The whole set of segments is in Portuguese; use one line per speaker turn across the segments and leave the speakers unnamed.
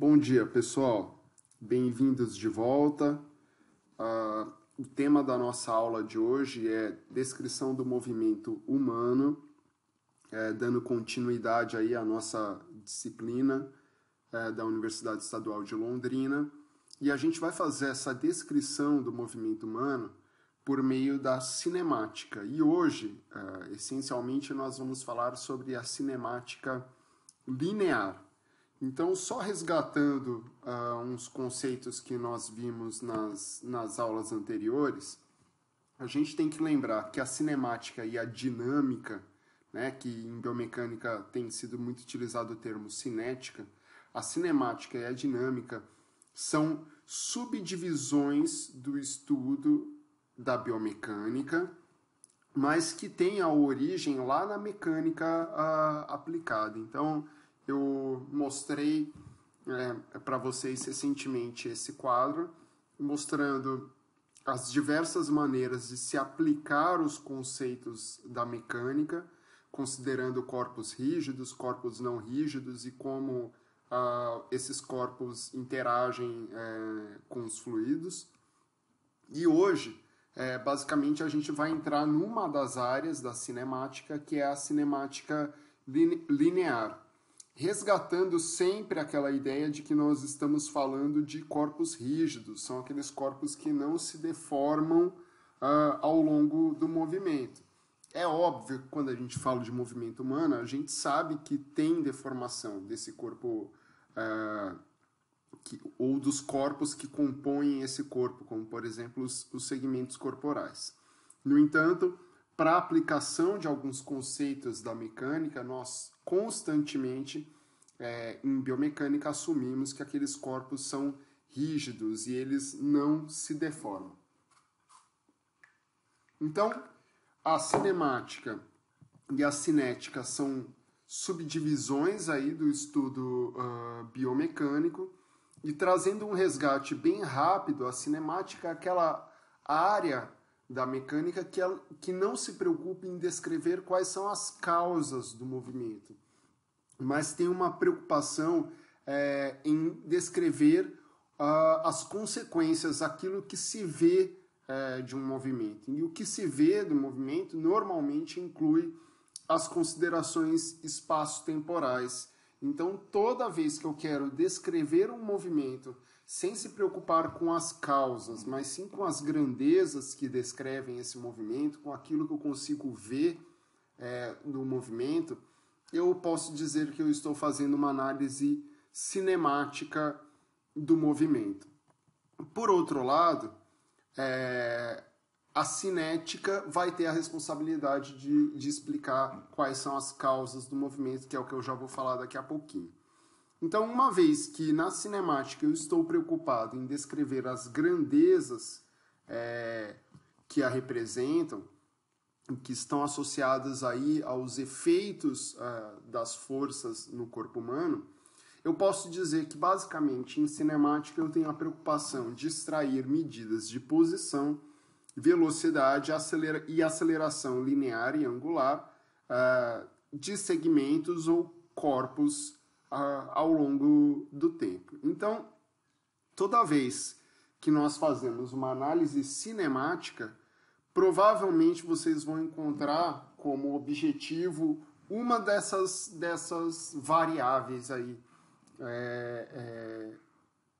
Bom dia, pessoal. Bem-vindos de volta. O tema da nossa aula de hoje é descrição do movimento humano, dando continuidade aí à nossa disciplina da Universidade Estadual de Londrina. E a gente vai fazer essa descrição do movimento humano por meio da cinemática. E hoje, essencialmente, nós vamos falar sobre a cinemática linear. Então, só resgatando uns conceitos que nós vimos nas aulas anteriores, a gente tem que lembrar que a cinemática e a dinâmica, né, que em biomecânica tem sido muito utilizado o termo cinética, a cinemática e a dinâmica são subdivisões do estudo da biomecânica, mas que têm a origem lá na mecânica aplicada. Então, eu mostrei para vocês recentemente esse quadro, mostrando as diversas maneiras de se aplicar os conceitos da mecânica, considerando corpos rígidos, corpos não rígidos e como esses corpos interagem com os fluidos. E hoje, basicamente, a gente vai entrar numa das áreas da cinemática, que é a cinemática linear, resgatando sempre aquela ideia de que nós estamos falando de corpos rígidos, são aqueles corpos que não se deformam ao longo do movimento. É óbvio que quando a gente fala de movimento humano, a gente sabe que tem deformação desse corpo, ou dos corpos que compõem esse corpo, como, por exemplo, os segmentos corporais. No entanto, para a aplicação de alguns conceitos da mecânica, nós constantemente, em biomecânica, assumimos que aqueles corpos são rígidos e eles não se deformam. Então, a cinemática e a cinética são subdivisões aí do estudo biomecânico, e trazendo um resgate bem rápido, a cinemática é aquela área da mecânica que não se preocupa em descrever quais são as causas do movimento, mas tem uma preocupação em descrever as consequências, aquilo que se vê de um movimento. E o que se vê do movimento normalmente inclui as considerações espaço-temporais. Então, toda vez que eu quero descrever um movimento sem se preocupar com as causas, mas sim com as grandezas que descrevem esse movimento, com aquilo que eu consigo ver do movimento, eu posso dizer que eu estou fazendo uma análise cinemática do movimento. Por outro lado, a cinética vai ter a responsabilidade de explicar quais são as causas do movimento, que é o que eu já vou falar daqui a pouquinho. Então, uma vez que na cinemática eu estou preocupado em descrever as grandezas que a representam, que estão associadas aí aos efeitos das forças no corpo humano, eu posso dizer que, basicamente, em cinemática eu tenho a preocupação de extrair medidas de posição, velocidade e aceleração linear e angular de segmentos ou corpos ao longo do tempo. Então, toda vez que nós fazemos uma análise cinemática, provavelmente vocês vão encontrar como objetivo uma dessas variáveis aí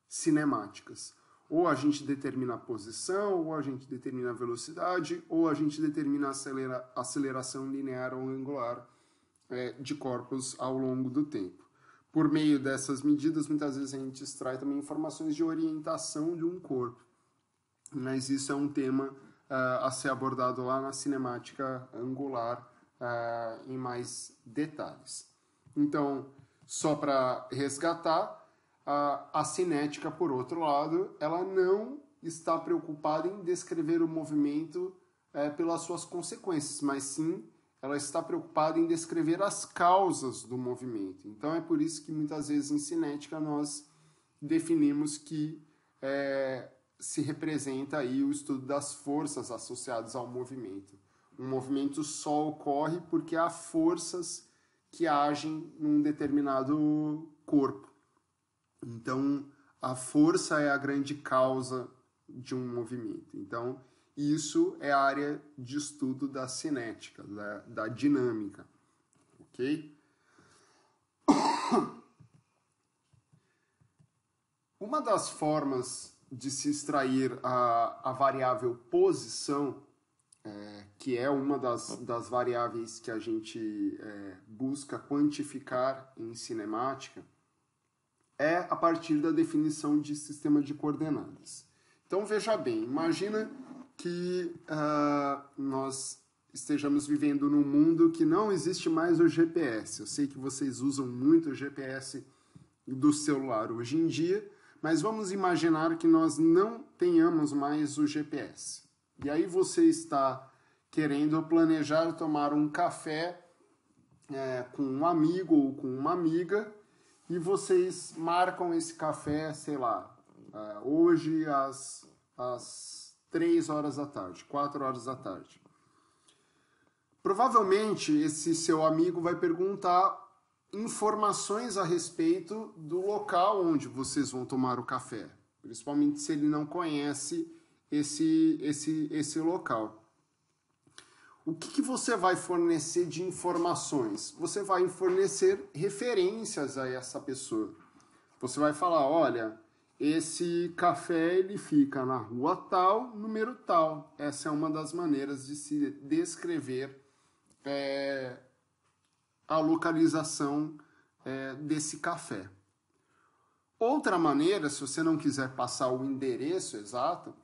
cinemáticas. Ou a gente determina a posição, ou a gente determina a velocidade, ou a gente determina a aceleração linear ou angular de corpos ao longo do tempo. Por meio dessas medidas, muitas vezes a gente extrai também informações de orientação de um corpo. Mas isso é um tema a ser abordado lá na cinemática angular em mais detalhes. Então, só para resgatar, a cinética, por outro lado, ela não está preocupada em descrever o movimento pelas suas consequências, mas sim ela está preocupada em descrever as causas do movimento. Então é por isso que muitas vezes em cinética nós definimos que se representa aí o estudo das forças associadas ao movimento. Um movimento só ocorre porque há forças que agem num determinado corpo. Então, a força é a grande causa de um movimento. Então, isso é a área de estudo da cinética, da dinâmica, ok? Uma das formas de se extrair a variável posição, que é uma das variáveis que a gente busca quantificar em cinemática, é a partir da definição de sistema de coordenadas. Então, veja bem, imagina que nós estejamos vivendo num mundo que não existe mais o GPS. Eu sei que vocês usam muito o GPS do celular hoje em dia, mas vamos imaginar que nós não tenhamos mais o GPS. E aí você está querendo planejar tomar um café com um amigo ou com uma amiga, e vocês marcam esse café, sei lá, hoje às 3 horas da tarde, 4 horas da tarde. Provavelmente esse seu amigo vai perguntar informações a respeito do local onde vocês vão tomar o café, principalmente se ele não conhece esse local. O que você vai fornecer de informações? Você vai fornecer referências a essa pessoa. Você vai falar, olha, esse café ele fica na rua tal, número tal. Essa é uma das maneiras de se descrever a localização desse café. Outra maneira, se você não quiser passar o endereço exato,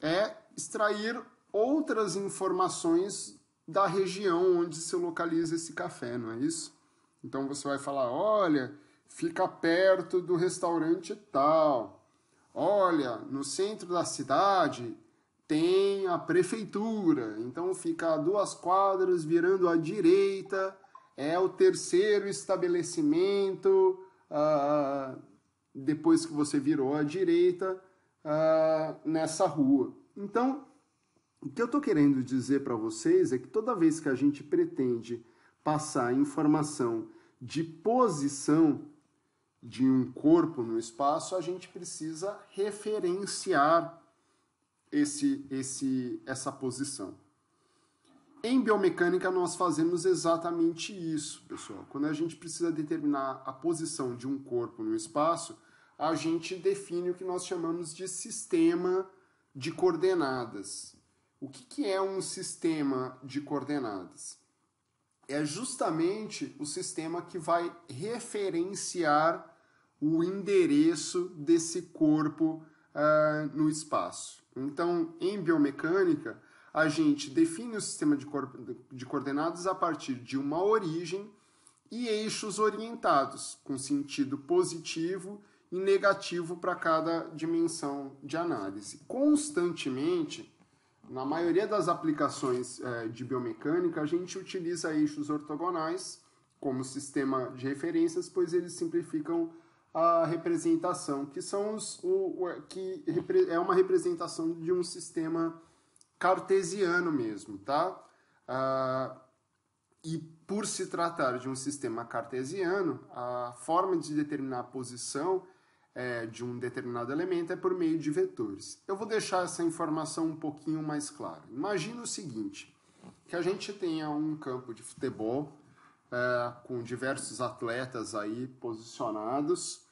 é extrair outras informações da região onde se localiza esse café, não é isso? Então você vai falar, olha, fica perto do restaurante tal. Olha, no centro da cidade tem a prefeitura, então fica a 2 quadras virando à direita, é o terceiro estabelecimento, depois que você virou à direita, nessa rua. Então, o que eu estou querendo dizer para vocês é que toda vez que a gente pretende passar informação de posição de um corpo no espaço, a gente precisa referenciar essa posição. Em biomecânica, nós fazemos exatamente isso, pessoal. Quando a gente precisa determinar a posição de um corpo no espaço, a gente define o que nós chamamos de sistema de coordenadas. O que é um sistema de coordenadas? É justamente o sistema que vai referenciar o endereço desse corpo no espaço. Então, em biomecânica, a gente define o sistema de coordenadas a partir de uma origem e eixos orientados, com sentido positivo e negativo para cada dimensão de análise. Constantemente, na maioria das aplicações de biomecânica, a gente utiliza eixos ortogonais como sistema de referências, pois eles simplificam a representação, que é uma representação de um sistema cartesiano mesmo, tá? E por se tratar de um sistema cartesiano, a forma de determinar a posição de um determinado elemento é por meio de vetores. Eu vou deixar essa informação um pouquinho mais clara. Imagina o seguinte, que a gente tenha um campo de futebol com diversos atletas aí posicionados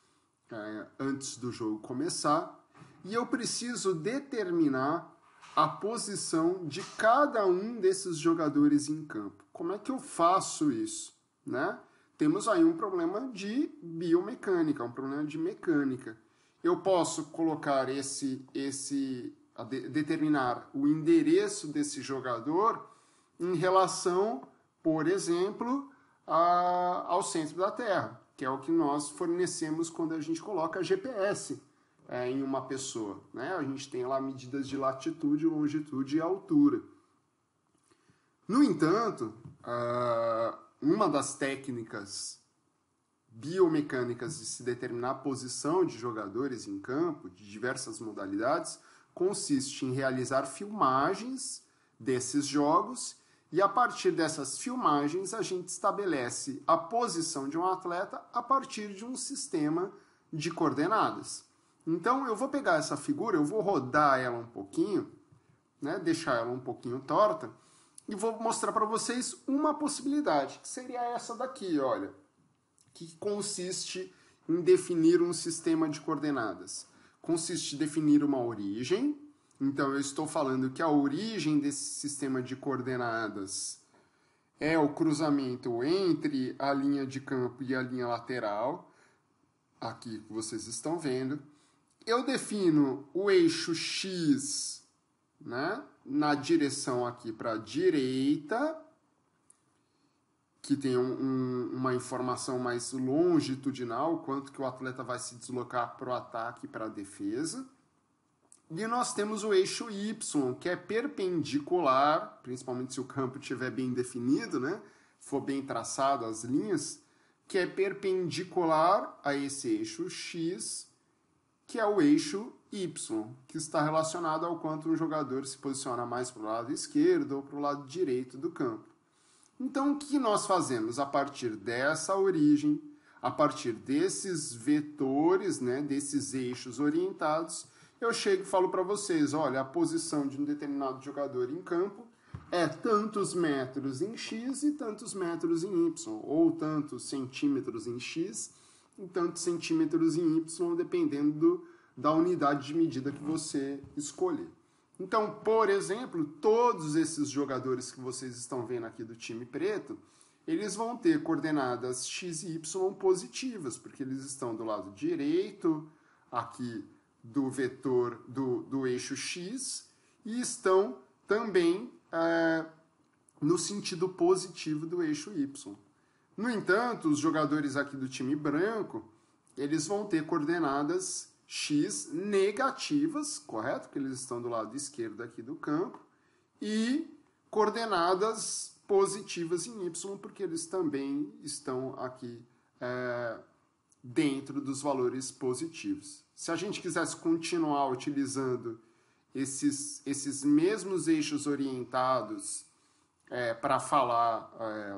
antes do jogo começar, e eu preciso determinar a posição de cada um desses jogadores em campo. Como é que eu faço isso, né? Temos aí um problema de biomecânica, um problema de mecânica. Eu posso colocar determinar o endereço desse jogador em relação, por exemplo, ao centro da Terra, que é o que nós fornecemos quando a gente coloca GPS em uma pessoa, né? A gente tem lá medidas de latitude, longitude e altura. No entanto, uma das técnicas biomecânicas de se determinar a posição de jogadores em campo, de diversas modalidades, consiste em realizar filmagens desses jogos e, a partir dessas filmagens, a gente estabelece a posição de um atleta a partir de um sistema de coordenadas. Então, eu vou pegar essa figura, eu vou rodar ela um pouquinho, né, deixar ela um pouquinho torta, e vou mostrar para vocês uma possibilidade, que seria essa daqui, olha, que consiste em definir um sistema de coordenadas. Consiste em definir uma origem, então eu estou falando que a origem desse sistema de coordenadas é o cruzamento entre a linha de campo e a linha lateral, aqui que vocês estão vendo. Eu defino o eixo X, né, na direção aqui para a direita, que tem uma informação mais longitudinal, quanto que o atleta vai se deslocar para o ataque e para a defesa. E nós temos o eixo Y, que é perpendicular, principalmente se o campo estiver bem definido, né, for bem traçado as linhas, que é perpendicular a esse eixo X, que é o eixo Y, que está relacionado ao quanto um jogador se posiciona mais para o lado esquerdo ou para o lado direito do campo. Então, o que nós fazemos? A partir dessa origem, a partir desses vetores, né, desses eixos orientados, eu chego e falo para vocês, olha, a posição de um determinado jogador em campo é tantos metros em X e tantos metros em Y, ou tantos centímetros em X e tantos centímetros em Y, dependendo da unidade de medida que você escolher. Então, por exemplo, todos esses jogadores que vocês estão vendo aqui do time preto, eles vão ter coordenadas X e Y positivas, porque eles estão do lado direito aqui do vetor do eixo X e estão também no sentido positivo do eixo Y. No entanto, os jogadores aqui do time branco, eles vão ter coordenadas X negativas, correto? Porque eles estão do lado esquerdo aqui do campo, e coordenadas positivas em Y, porque eles também estão aqui dentro dos valores positivos. Se a gente quisesse continuar utilizando esses mesmos eixos orientados para falar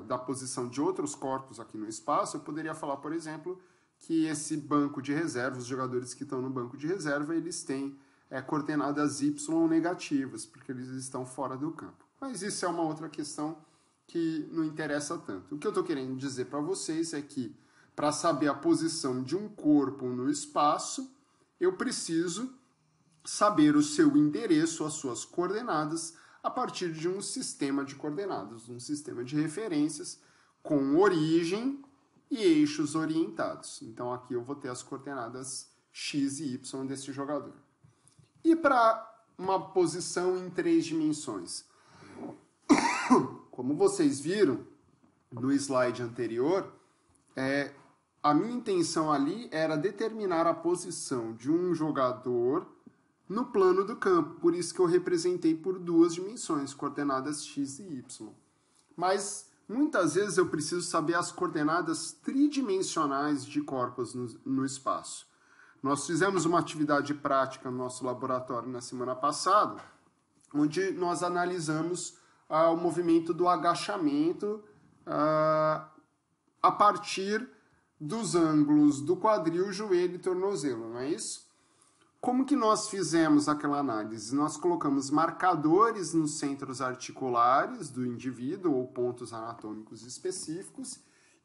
da posição de outros corpos aqui no espaço, eu poderia falar, por exemplo, que esse banco de reserva, os jogadores que estão no banco de reserva, eles têm coordenadas Y negativas, porque eles estão fora do campo. Mas isso é uma outra questão que não interessa tanto. O que eu estou querendo dizer para vocês é que, para saber a posição de um corpo no espaço, eu preciso saber o seu endereço, as suas coordenadas, a partir de um sistema de coordenadas, um sistema de referências com origem e eixos orientados. Então, aqui eu vou ter as coordenadas X e Y desse jogador. E para uma posição em 3 dimensões? Como vocês viram no slide anterior, a minha intenção ali era determinar a posição de um jogador no plano do campo. Por isso que eu representei por 2 dimensões, coordenadas X e Y. Mas muitas vezes eu preciso saber as coordenadas tridimensionais de corpos no espaço. Nós fizemos uma atividade prática no nosso laboratório na semana passada, onde nós analisamos o movimento do agachamento a partir dos ângulos do quadril, joelho e tornozelo, não é isso? Como que nós fizemos aquela análise? Nós colocamos marcadores nos centros articulares do indivíduo ou pontos anatômicos específicos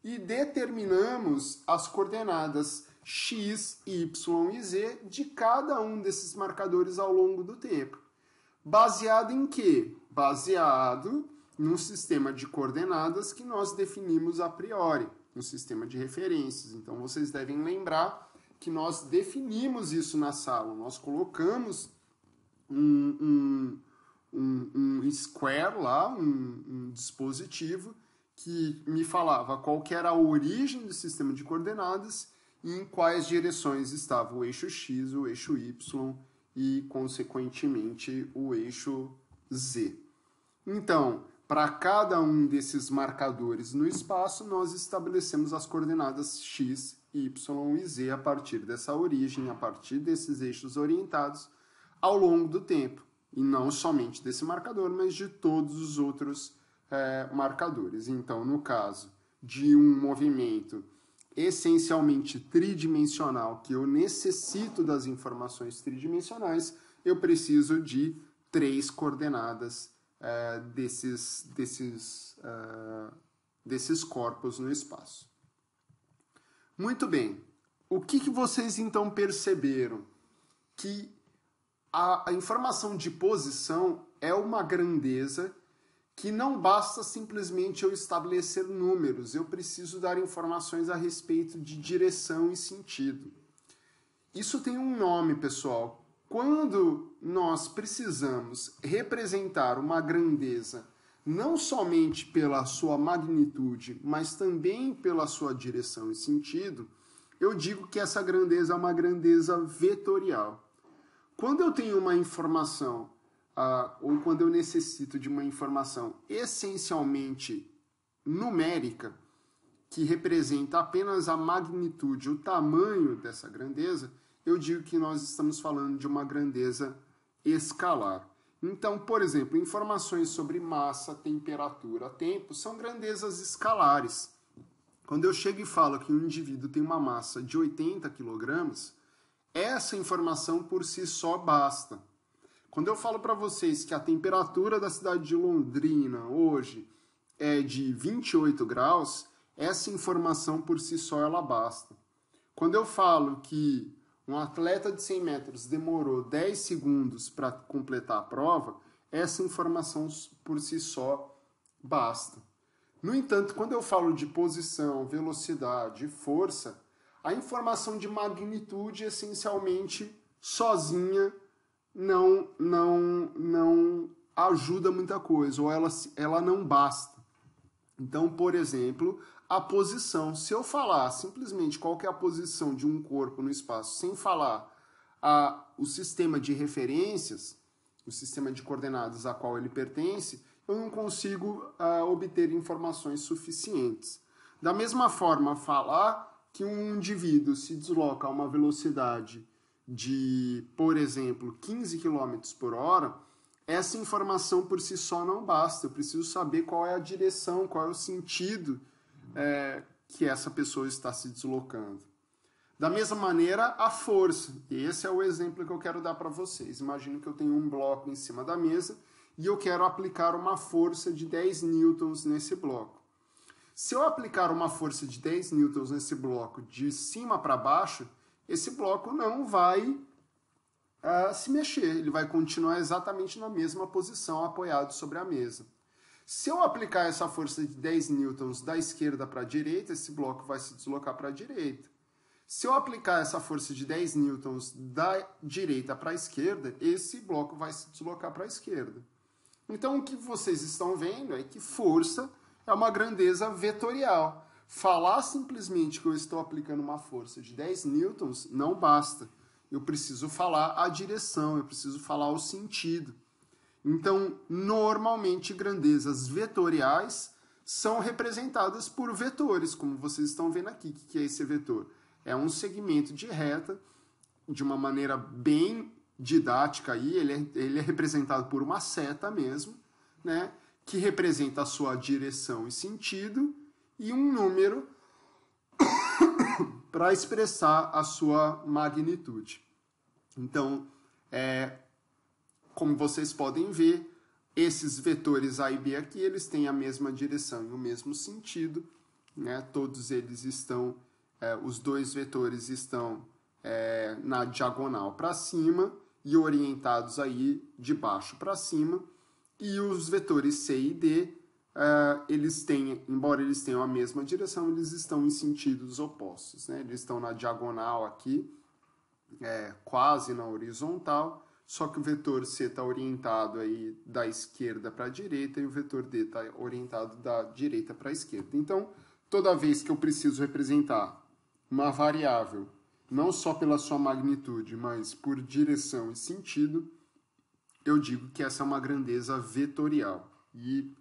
e determinamos as coordenadas X, Y e Z de cada um desses marcadores ao longo do tempo. Baseado em quê? Baseado num sistema de coordenadas que nós definimos a priori, um sistema de referências. Então, vocês devem lembrar que nós definimos isso na sala. Nós colocamos um square lá, um dispositivo que me falava qual que era a origem do sistema de coordenadas e em quais direções estava o eixo X, o eixo Y e, consequentemente, o eixo Z. Então, para cada um desses marcadores no espaço, nós estabelecemos as coordenadas X, Y e Z a partir dessa origem, a partir desses eixos orientados ao longo do tempo. E não somente desse marcador, mas de todos os outros marcadores. Então, no caso de um movimento essencialmente tridimensional, que eu necessito das informações tridimensionais, eu preciso de 3 coordenadas desses corpos no espaço. Muito bem. O que vocês então perceberam? Que a informação de posição é uma grandeza que não basta simplesmente eu estabelecer números, eu preciso dar informações a respeito de direção e sentido. Isso tem um nome, pessoal. Quando nós precisamos representar uma grandeza não somente pela sua magnitude, mas também pela sua direção e sentido, eu digo que essa grandeza é uma grandeza vetorial. Quando eu tenho uma informação, ou quando eu necessito de uma informação essencialmente numérica, que representa apenas a magnitude, o tamanho dessa grandeza, eu digo que nós estamos falando de uma grandeza escalar. Então, por exemplo, informações sobre massa, temperatura, tempo, são grandezas escalares. Quando eu chego e falo que um indivíduo tem uma massa de 80 kg, essa informação por si só basta. Quando eu falo para vocês que a temperatura da cidade de Londrina hoje é de 28 graus, essa informação por si só ela basta. Quando eu falo que um atleta de 100 metros demorou 10 segundos para completar a prova, essa informação por si só basta. No entanto, quando eu falo de posição, velocidade e força, a informação de magnitude, essencialmente, sozinha, não ajuda muita coisa, ou ela não basta. Então, por exemplo, a posição. Se eu falar simplesmente qual que é a posição de um corpo no espaço, sem falar o sistema de referências, o sistema de coordenadas a qual ele pertence, eu não consigo obter informações suficientes. Da mesma forma, falar que um indivíduo se desloca a uma velocidade de, por exemplo, 15 km por hora, essa informação por si só não basta. Eu preciso saber qual é a direção, qual é o sentido que essa pessoa está se deslocando. Da mesma maneira, a força. E esse é o exemplo que eu quero dar para vocês. Imagino que eu tenho um bloco em cima da mesa e eu quero aplicar uma força de 10 newtons nesse bloco. Se eu aplicar uma força de 10 newtons nesse bloco de cima para baixo, esse bloco não vai se mexer, ele vai continuar exatamente na mesma posição, apoiado sobre a mesa. Se eu aplicar essa força de 10 newtons da esquerda para a direita, esse bloco vai se deslocar para a direita. Se eu aplicar essa força de 10 newtons da direita para a esquerda, esse bloco vai se deslocar para a esquerda. Então, o que vocês estão vendo é que força é uma grandeza vetorial. Falar simplesmente que eu estou aplicando uma força de 10 newtons não basta. Eu preciso falar a direção, eu preciso falar o sentido. Então, normalmente, grandezas vetoriais são representadas por vetores, como vocês estão vendo aqui. O que é esse vetor? É um segmento de reta, de uma maneira bem didática, aí, ele é representado por uma seta mesmo, né, que representa a sua direção e sentido, e um número para expressar a sua magnitude. Então, como vocês podem ver, esses vetores A e B aqui, eles têm a mesma direção e o mesmo sentido, né? Todos eles estão, os dois vetores estão na diagonal para cima e orientados aí de baixo para cima, e os vetores C e D, embora eles tenham a mesma direção, eles estão em sentidos opostos, né? Eles estão na diagonal aqui, quase na horizontal, só que o vetor C está orientado aí da esquerda para a direita e o vetor D está orientado da direita para a esquerda. Então, toda vez que eu preciso representar uma variável, não só pela sua magnitude, mas por direção e sentido, eu digo que essa é uma grandeza vetorial. E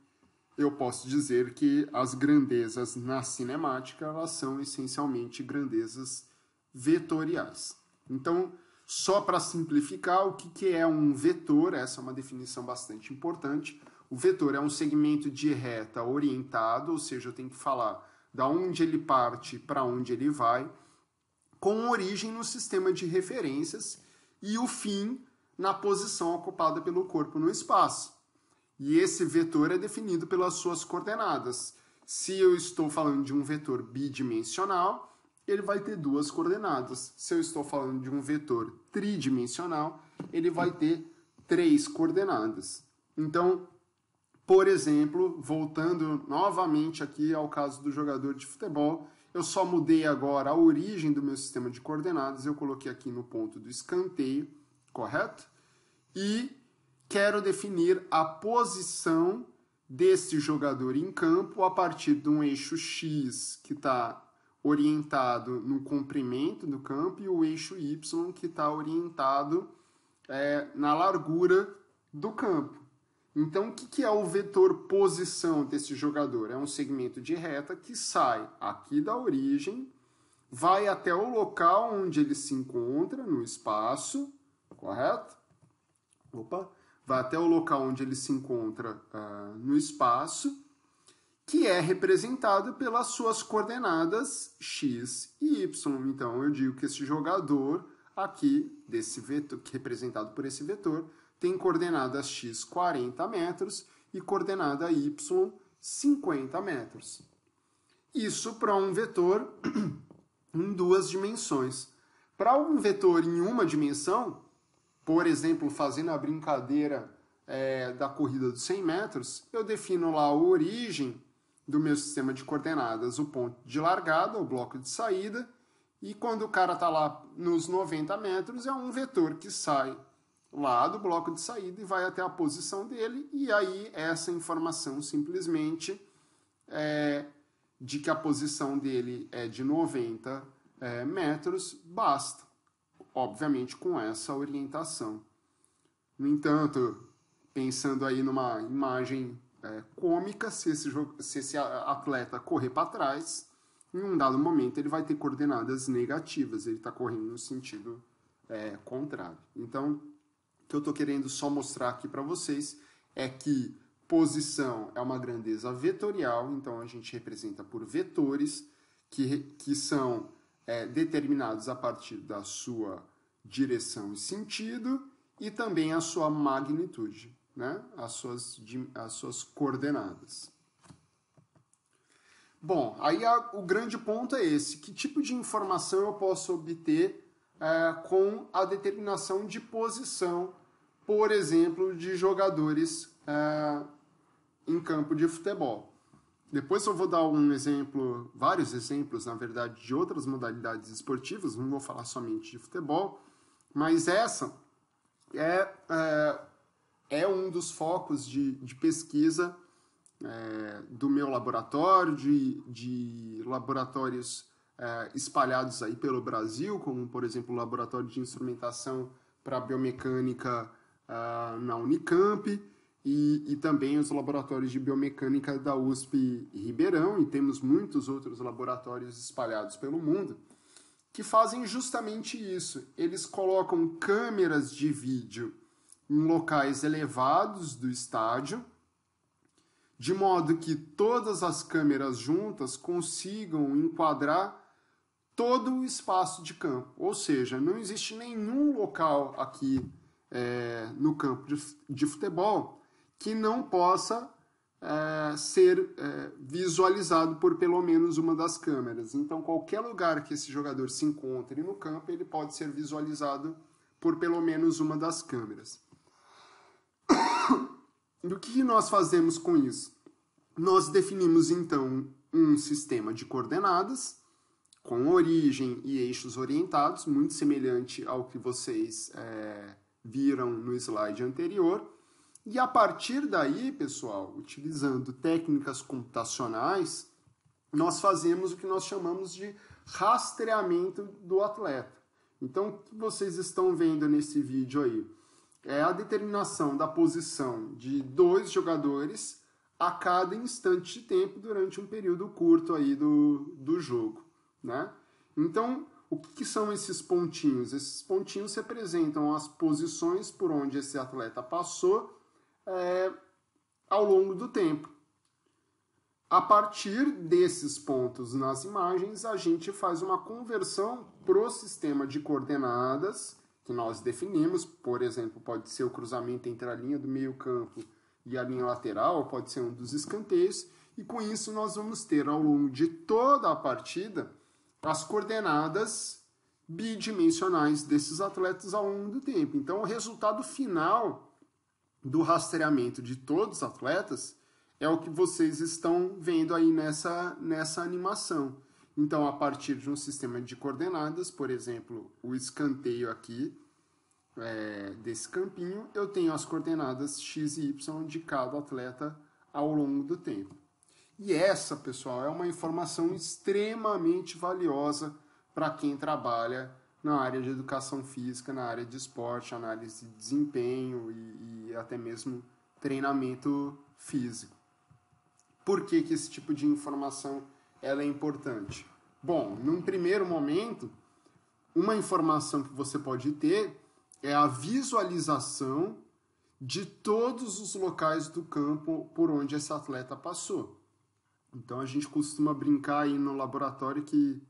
eu posso dizer que as grandezas na cinemática, elas são essencialmente grandezas vetoriais. Então, só para simplificar, o que é um vetor? Essa é uma definição bastante importante. O vetor é um segmento de reta orientado, ou seja, eu tenho que falar da onde ele parte para onde ele vai, com origem no sistema de referências e o fim na posição ocupada pelo corpo no espaço. E esse vetor é definido pelas suas coordenadas. Se eu estou falando de um vetor bidimensional, ele vai ter duas coordenadas. Se eu estou falando de um vetor tridimensional, ele vai ter três coordenadas. Então, por exemplo, voltando novamente aqui ao caso do jogador de futebol, eu só mudei agora a origem do meu sistema de coordenadas, eu coloquei aqui no ponto do escanteio, correto? E quero definir a posição desse jogador em campo a partir de um eixo X que está orientado no comprimento do campo e o eixo Y que está orientado na largura do campo. Então, o que é o vetor posição desse jogador? É um segmento de reta que sai aqui da origem, vai até o local onde ele se encontra no espaço, correto? Vai até o local onde ele se encontra no espaço, que é representado pelas suas coordenadas x e y. Então, eu digo que esse jogador aqui, desse vetor, que é representado por esse vetor, tem coordenadas x 40 metros e coordenada y 50 metros. Isso para um vetor em duas dimensões. Para um vetor em uma dimensão, por exemplo, fazendo a brincadeira da corrida dos 100 metros, eu defino lá a origem do meu sistema de coordenadas, o ponto de largada, o bloco de saída, e quando o cara está lá nos 90 metros, é um vetor que sai lá do bloco de saída e vai até a posição dele, e aí essa informação simplesmente de que a posição dele é de 90 metros basta, obviamente com essa orientação. No entanto, pensando aí numa imagem cômica, se esse atleta correr para trás, em um dado momento ele vai ter coordenadas negativas, ele está correndo no sentido contrário. Então, o que eu estou querendo só mostrar aqui para vocês é que posição é uma grandeza vetorial, então a gente representa por vetores que são determinados a partir da sua direção e sentido e também a sua magnitude, né? as suas coordenadas. Bom, aí o grande ponto é esse. Que tipo de informação eu posso obter com a determinação de posição, por exemplo, de jogadores em campo de futebol? Depois eu vou dar vários exemplos, na verdade, de outras modalidades esportivas, não vou falar somente de futebol, mas essa é um dos focos de pesquisa do meu laboratório, de laboratórios espalhados aí pelo Brasil, como, por exemplo, o Laboratório de Instrumentação para Biomecânica na Unicamp, e também os laboratórios de biomecânica da USP Ribeirão, e temos muitos outros laboratórios espalhados pelo mundo, que fazem justamente isso. Eles colocam câmeras de vídeo em locais elevados do estádio, de modo que todas as câmeras juntas consigam enquadrar todo o espaço de campo. Ou seja, não existe nenhum local aqui no campo de futebol que não possa ser visualizado por pelo menos uma das câmeras. Então, qualquer lugar que esse jogador se encontre no campo, ele pode ser visualizado por pelo menos uma das câmeras. E o que nós fazemos com isso? Nós definimos, então, um sistema de coordenadas com origem e eixos orientados, muito semelhante ao que vocês viram no slide anterior. E a partir daí, pessoal, utilizando técnicas computacionais, nós fazemos o que nós chamamos de rastreamento do atleta. Então, o que vocês estão vendo nesse vídeo aí é a determinação da posição de 2 jogadores a cada instante de tempo durante um período curto aí do jogo, né? Então, o que são esses pontinhos? Esses pontinhos representam as posições por onde esse atleta passou ao longo do tempo. A partir desses pontos nas imagens, a gente faz uma conversão para o sistema de coordenadas que nós definimos. Por exemplo, pode ser o cruzamento entre a linha do meio-campo e a linha lateral, pode ser um dos escanteios. E com isso nós vamos ter ao longo de toda a partida as coordenadas bidimensionais desses atletas ao longo do tempo. Então o resultado final do rastreamento de todos os atletas é o que vocês estão vendo aí nessa animação. Então, a partir de um sistema de coordenadas, por exemplo, o escanteio aqui, desse campinho, eu tenho as coordenadas x e y de cada atleta ao longo do tempo. E essa, pessoal, é uma informação extremamente valiosa para quem trabalha na área de educação física, na área de esporte, análise de desempenho e até mesmo treinamento físico. Por que esse tipo de informação ela é importante? Bom, num primeiro momento, uma informação que você pode ter é a visualização de todos os locais do campo por onde esse atleta passou. Então a gente costuma brincar aí no laboratório que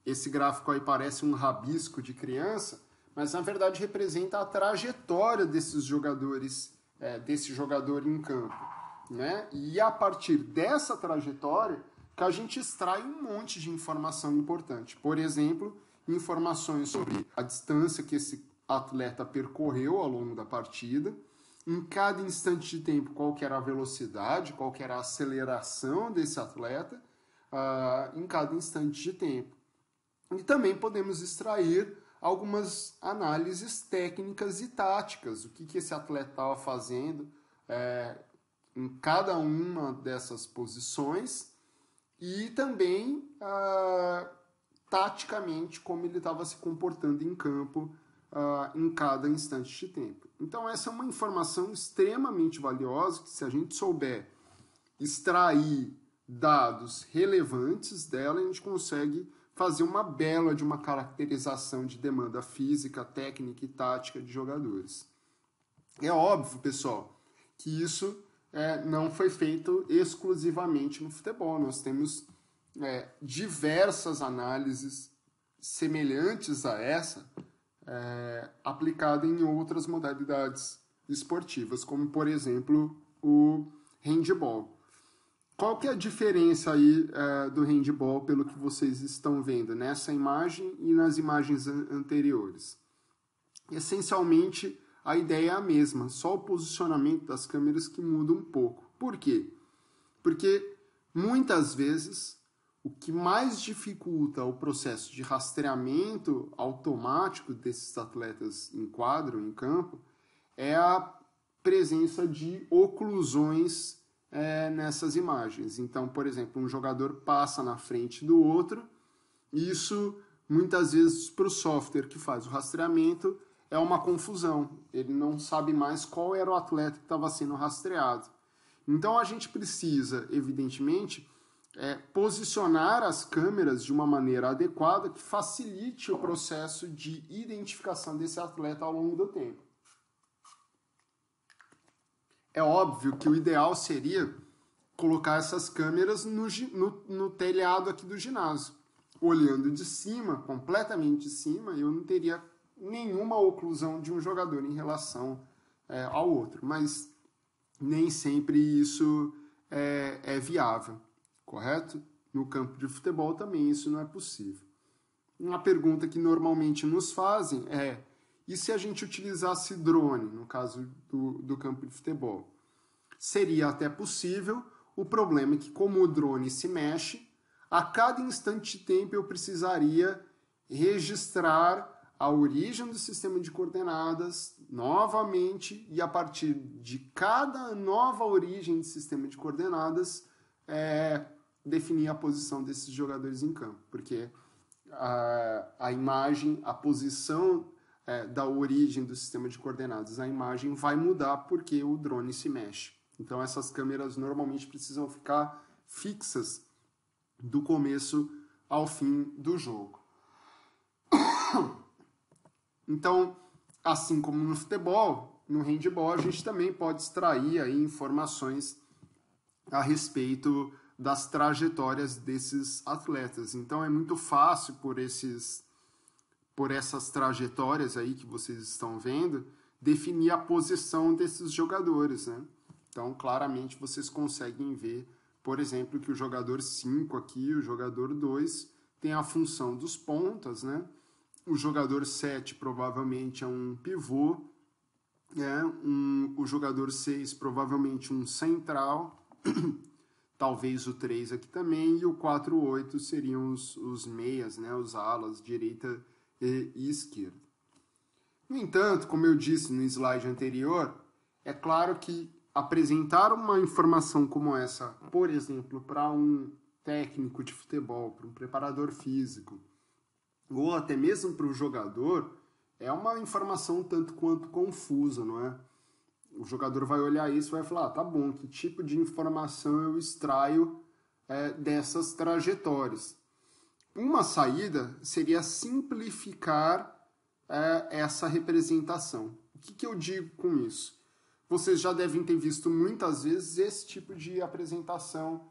esse gráfico aí parece um rabisco de criança, mas na verdade representa a trajetória desses jogadores, desse jogador em campo, né? E a partir dessa trajetória que a gente extrai um monte de informação importante. Por exemplo, informações sobre a distância que esse atleta percorreu ao longo da partida, em cada instante de tempo qual que era a velocidade, qual que era a aceleração desse atleta, em cada instante de tempo. E também podemos extrair algumas análises técnicas e táticas, o que esse atleta estava fazendo em cada uma dessas posições e também taticamente como ele estava se comportando em campo em cada instante de tempo. Então essa é uma informação extremamente valiosa que, se a gente souber extrair dados relevantes dela, a gente consegue fazer uma bela de uma caracterização de demanda física, técnica e tática de jogadores. É óbvio, pessoal, que isso não foi feito exclusivamente no futebol. Nós temos diversas análises semelhantes a essa aplicada em outras modalidades esportivas, como, por exemplo, o handebol. Qual que é a diferença aí do handebol pelo que vocês estão vendo nessa imagem e nas imagens anteriores? Essencialmente, a ideia é a mesma, só o posicionamento das câmeras que muda um pouco. Por quê? Porque muitas vezes o que mais dificulta o processo de rastreamento automático desses atletas em quadro, em campo, é a presença de oclusões nessas imagens. Então, por exemplo, um jogador passa na frente do outro, e isso muitas vezes para o software que faz o rastreamento é uma confusão. Ele não sabe mais qual era o atleta que estava sendo rastreado. Então a gente precisa, evidentemente, posicionar as câmeras de uma maneira adequada que facilite o processo de identificação desse atleta ao longo do tempo. É óbvio que o ideal seria colocar essas câmeras no telhado aqui do ginásio. Olhando de cima, completamente de cima, eu não teria nenhuma oclusão de um jogador em relação ao outro. Mas nem sempre isso é viável, correto? No campo de futebol também isso não é possível. Uma pergunta que normalmente nos fazem é: e se a gente utilizasse drone, no caso do campo de futebol? Seria até possível, o problema é que, como o drone se mexe, a cada instante de tempo eu precisaria registrar a origem do sistema de coordenadas novamente, e a partir de cada nova origem de sistema de coordenadas, definir a posição desses jogadores em campo, porque a imagem, a posição da origem do sistema de coordenadas, a imagem vai mudar porque o drone se mexe. Então essas câmeras normalmente precisam ficar fixas do começo ao fim do jogo. Então, assim como no futebol, no handebol a gente também pode extrair aí informações a respeito das trajetórias desses atletas. Então é muito fácil por essas trajetórias aí que vocês estão vendo, definir a posição desses jogadores, né? Então, claramente, vocês conseguem ver, por exemplo, que o jogador 5 aqui, o jogador 2, tem a função dos pontas, né? O jogador 7 provavelmente é um pivô, o jogador 6 provavelmente um central, talvez o 3 aqui também, e o 4 e 8 seriam os meias, né? Os alas, direita e esquerda. No entanto, como eu disse no slide anterior, é claro que apresentar uma informação como essa, por exemplo, para um técnico de futebol, para um preparador físico, ou até mesmo para o jogador, é uma informação tanto quanto confusa, não é? O jogador vai olhar isso e vai falar, tá bom, que tipo de informação eu extraio dessas trajetórias? Uma saída seria simplificar essa representação. O que eu digo com isso? Vocês já devem ter visto muitas vezes esse tipo de apresentação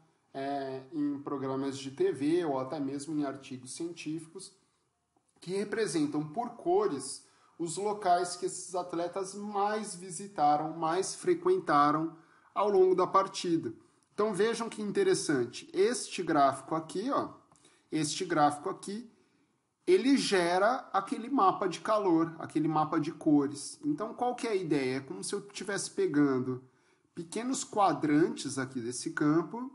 em programas de TV ou até mesmo em artigos científicos que representam por cores os locais que esses atletas mais visitaram, mais frequentaram ao longo da partida. Então vejam que interessante, este gráfico aqui, ele gera aquele mapa de calor, aquele mapa de cores. Então, qual que é a ideia? É como se eu estivesse pegando pequenos quadrantes aqui desse campo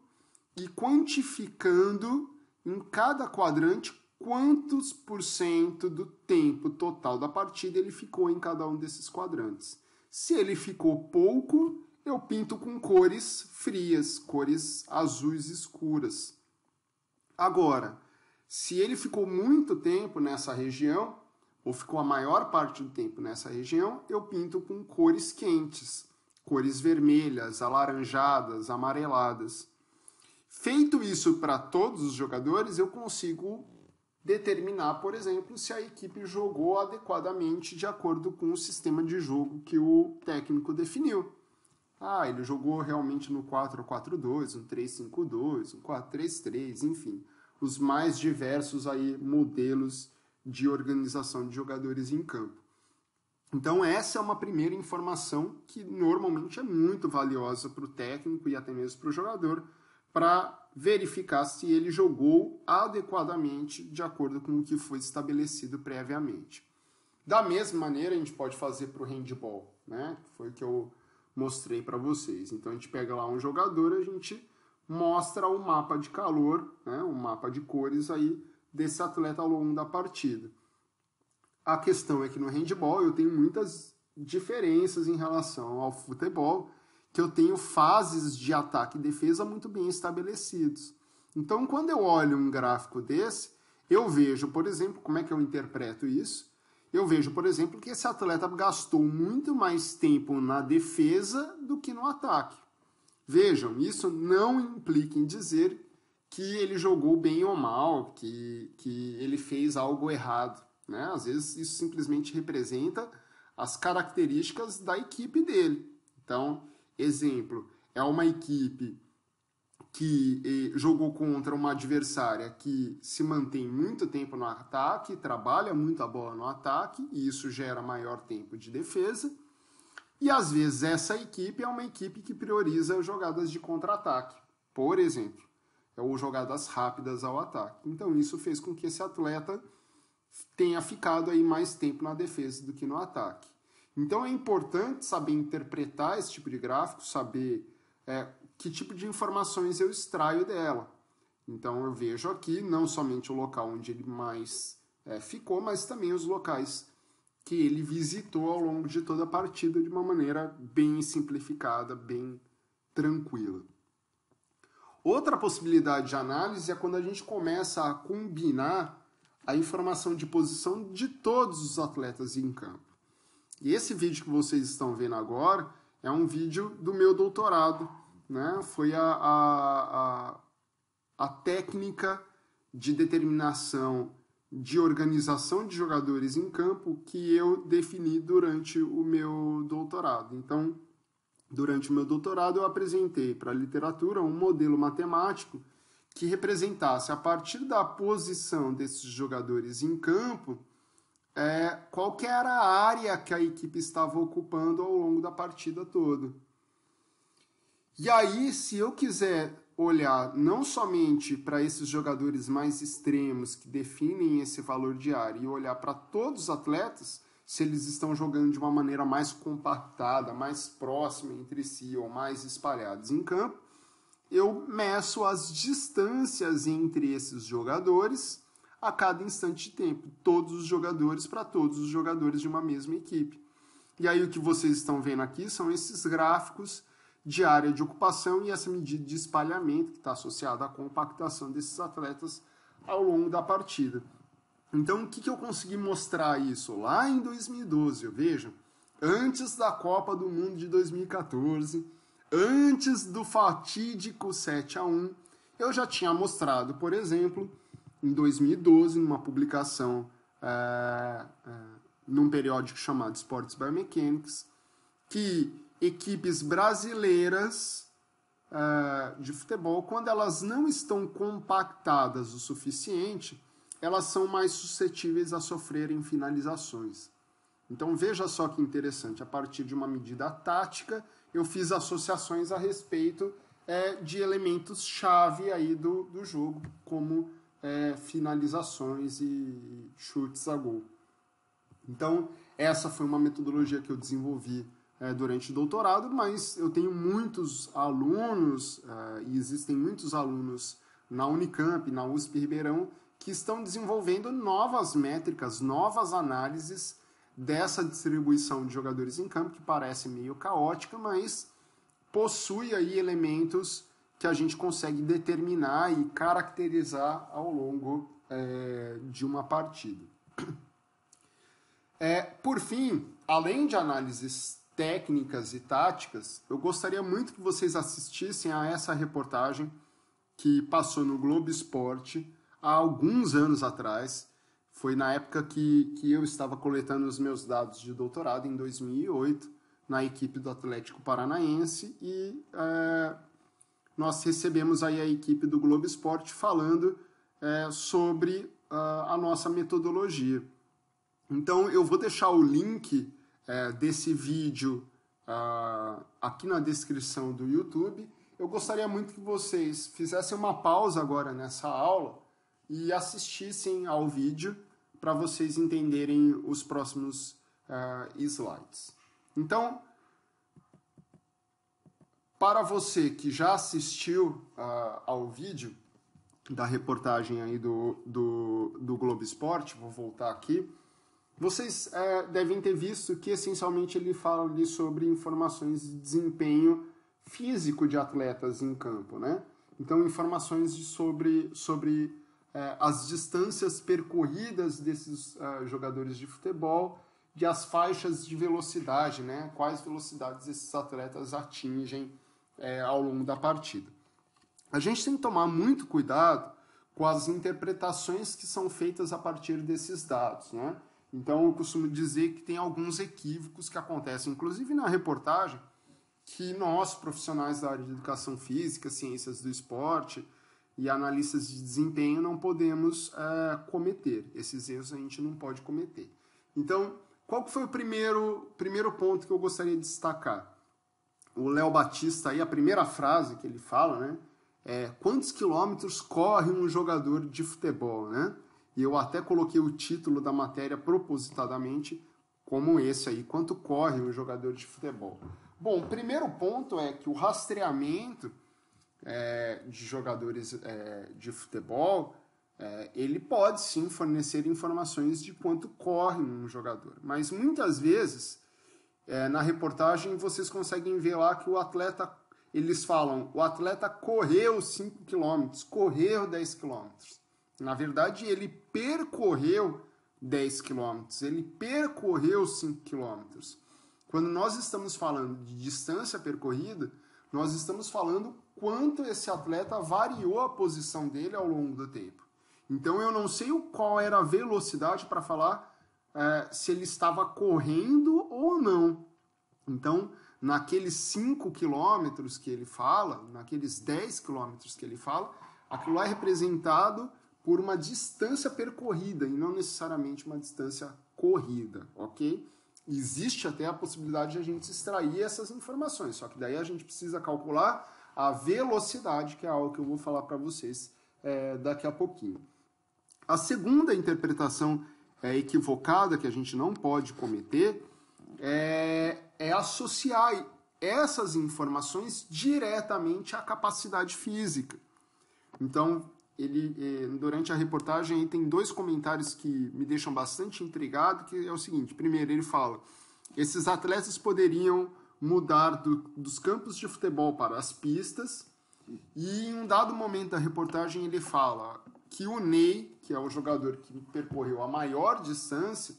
e quantificando em cada quadrante quantos por cento do tempo total da partida ele ficou em cada um desses quadrantes. Se ele ficou pouco, eu pinto com cores frias, cores azuis escuras. Agora, se ele ficou muito tempo nessa região, ou ficou a maior parte do tempo nessa região, eu pinto com cores quentes, cores vermelhas, alaranjadas, amareladas. Feito isso para todos os jogadores, eu consigo determinar, por exemplo, se a equipe jogou adequadamente de acordo com o sistema de jogo que o técnico definiu. Ele jogou realmente no 4-4-2, no 3-5-2, no 4-3-3, enfim, os mais diversos aí modelos de organização de jogadores em campo. Então essa é uma primeira informação que normalmente é muito valiosa para o técnico e até mesmo para o jogador, para verificar se ele jogou adequadamente de acordo com o que foi estabelecido previamente. Da mesma maneira, a gente pode fazer para o handball, né? Foi o que eu mostrei para vocês. Então, a gente pega lá um jogador, a gente mostra o mapa de calor, né? O mapa de cores aí desse atleta ao longo da partida. A questão é que no handball eu tenho muitas diferenças em relação ao futebol, que eu tenho fases de ataque e defesa muito bem estabelecidos. Então, quando eu olho um gráfico desse, eu vejo, por exemplo, como é que eu interpreto isso? Eu vejo, por exemplo, que esse atleta gastou muito mais tempo na defesa do que no ataque. Vejam, isso não implica em dizer que ele jogou bem ou mal, que ele fez algo errado, né? Às vezes isso simplesmente representa as características da equipe dele. Então, exemplo, é uma equipe que jogou contra uma adversária que se mantém muito tempo no ataque, trabalha muito a bola no ataque, e isso gera maior tempo de defesa. E às vezes essa equipe é uma equipe que prioriza jogadas de contra-ataque, por exemplo, ou jogadas rápidas ao ataque. Então isso fez com que esse atleta tenha ficado aí mais tempo na defesa do que no ataque. Então é importante saber interpretar esse tipo de gráfico, saber que tipo de informações eu extraio dela. Então eu vejo aqui não somente o local onde ele mais ficou, mas também os locais que ele visitou ao longo de toda a partida de uma maneira bem simplificada, bem tranquila. Outra possibilidade de análise é quando a gente começa a combinar a informação de posição de todos os atletas em campo. E esse vídeo que vocês estão vendo agora é um vídeo do meu doutorado, né? Foi a técnica de determinação de organização de jogadores em campo que eu defini durante o meu doutorado. Então, durante o meu doutorado, eu apresentei para a literatura um modelo matemático que representasse, a partir da posição desses jogadores em campo, qual que era a área que a equipe estava ocupando ao longo da partida toda. E aí, se eu quiser olhar não somente para esses jogadores mais extremos que definem esse valor de área e olhar para todos os atletas, se eles estão jogando de uma maneira mais compactada, mais próxima entre si ou mais espalhados em campo, eu meço as distâncias entre esses jogadores a cada instante de tempo, todos os jogadores para todos os jogadores de uma mesma equipe. E aí o que vocês estão vendo aqui são esses gráficos de área de ocupação e essa medida de espalhamento que está associada à compactação desses atletas ao longo da partida. Então, o que eu consegui mostrar isso? Lá em 2012, vejam, antes da Copa do Mundo de 2014, antes do fatídico 7-1, eu já tinha mostrado, por exemplo, em 2012, numa publicação num periódico chamado Sports Biomechanics, que equipes brasileiras de futebol, quando elas não estão compactadas o suficiente, elas são mais suscetíveis a sofrerem finalizações. Então veja só que interessante, a partir de uma medida tática, eu fiz associações a respeito de elementos-chave aí do jogo, como finalizações e chutes a gol. Então, essa foi uma metodologia que eu desenvolvi durante o doutorado, mas eu tenho muitos alunos, e existem muitos alunos na Unicamp, na USP Ribeirão, que estão desenvolvendo novas métricas, novas análises dessa distribuição de jogadores em campo, que parece meio caótica, mas possui aí elementos que a gente consegue determinar e caracterizar ao longo de uma partida. Por fim, além de análises técnicas e táticas, eu gostaria muito que vocês assistissem a essa reportagem que passou no Globo Esporte há alguns anos atrás. Foi na época que eu estava coletando os meus dados de doutorado, em 2008, na equipe do Atlético Paranaense, e nós recebemos aí a equipe do Globo Esporte falando sobre a nossa metodologia. Então, eu vou deixar o link desse vídeo aqui na descrição do YouTube. Eu gostaria muito que vocês fizessem uma pausa agora nessa aula e assistissem ao vídeo para vocês entenderem os próximos slides. Então, para você que já assistiu ao vídeo da reportagem aí do Globo Esporte, vou voltar aqui, vocês devem ter visto que essencialmente ele fala ali sobre informações de desempenho físico de atletas em campo, né? Então, informações sobre as distâncias percorridas desses jogadores de futebol, de as faixas de velocidade, né? Quais velocidades esses atletas atingem ao longo da partida. A gente tem que tomar muito cuidado com as interpretações que são feitas a partir desses dados, né? Então, eu costumo dizer que tem alguns equívocos que acontecem, inclusive na reportagem, que nós, profissionais da área de educação física, ciências do esporte e analistas de desempenho, não podemos cometer. Esses erros a gente não pode cometer. Então, qual que foi o primeiro ponto que eu gostaria de destacar? O Léo Batista, aí, a primeira frase que ele fala, né, quantos quilômetros corre um jogador de futebol, né? E eu até coloquei o título da matéria propositadamente como esse aí, quanto corre um jogador de futebol. Bom, o primeiro ponto é que o rastreamento de jogadores de futebol, ele pode sim fornecer informações de quanto corre um jogador. Mas muitas vezes, na reportagem, vocês conseguem ver lá que o atleta, eles falam, o atleta correu 5 km, correu 10 km. Na verdade, ele percorreu 10 km, ele percorreu 5 km. Quando nós estamos falando de distância percorrida, nós estamos falando quanto esse atleta variou a posição dele ao longo do tempo. Então, eu não sei qual era a velocidade para falar se ele estava correndo ou não. Então, naqueles 5 quilômetros que ele fala, naqueles 10 quilômetros que ele fala, aquilo lá é representado por uma distância percorrida e não necessariamente uma distância corrida, ok? Existe até a possibilidade de a gente extrair essas informações, só que daí a gente precisa calcular a velocidade, que é algo que eu vou falar para vocês daqui a pouquinho. A segunda interpretação equivocada que a gente não pode cometer é associar essas informações diretamente à capacidade física. Então, durante a reportagem, ele tem 2 comentários que me deixam bastante intrigado, que é o seguinte. Primeiro, ele fala, esses atletas poderiam mudar dos campos de futebol para as pistas, e em um dado momento da reportagem ele fala que o Ney, que é o jogador que percorreu a maior distância,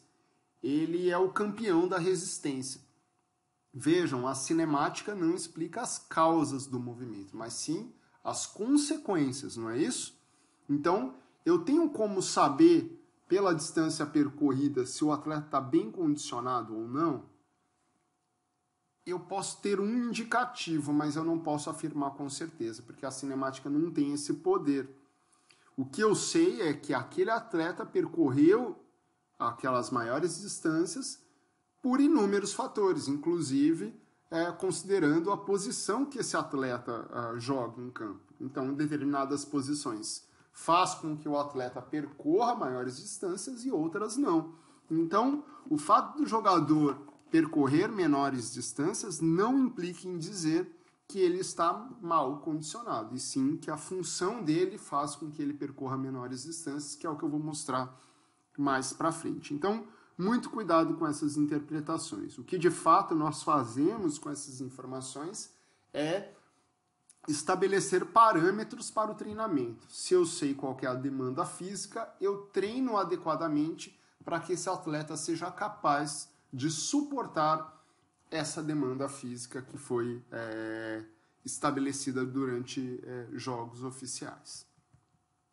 ele é o campeão da resistência. Vejam, a cinemática não explica as causas do movimento, mas sim as consequências, não é isso? Então, eu tenho como saber, pela distância percorrida, se o atleta está bem condicionado ou não? Eu posso ter um indicativo, mas eu não posso afirmar com certeza, porque a cinemática não tem esse poder. O que eu sei é que aquele atleta percorreu aquelas maiores distâncias por inúmeros fatores, inclusive considerando a posição que esse atleta joga em campo. Então, determinadas posições faz com que o atleta percorra maiores distâncias e outras não. Então, o fato do jogador percorrer menores distâncias não implica em dizer que ele está mal condicionado, e sim que a função dele faz com que ele percorra menores distâncias, que é o que eu vou mostrar mais para frente. Então, muito cuidado com essas interpretações. O que de fato nós fazemos com essas informações é estabelecer parâmetros para o treinamento. Se eu sei qual que é a demanda física, eu treino adequadamente para que esse atleta seja capaz de suportar essa demanda física que foi estabelecida durante jogos oficiais.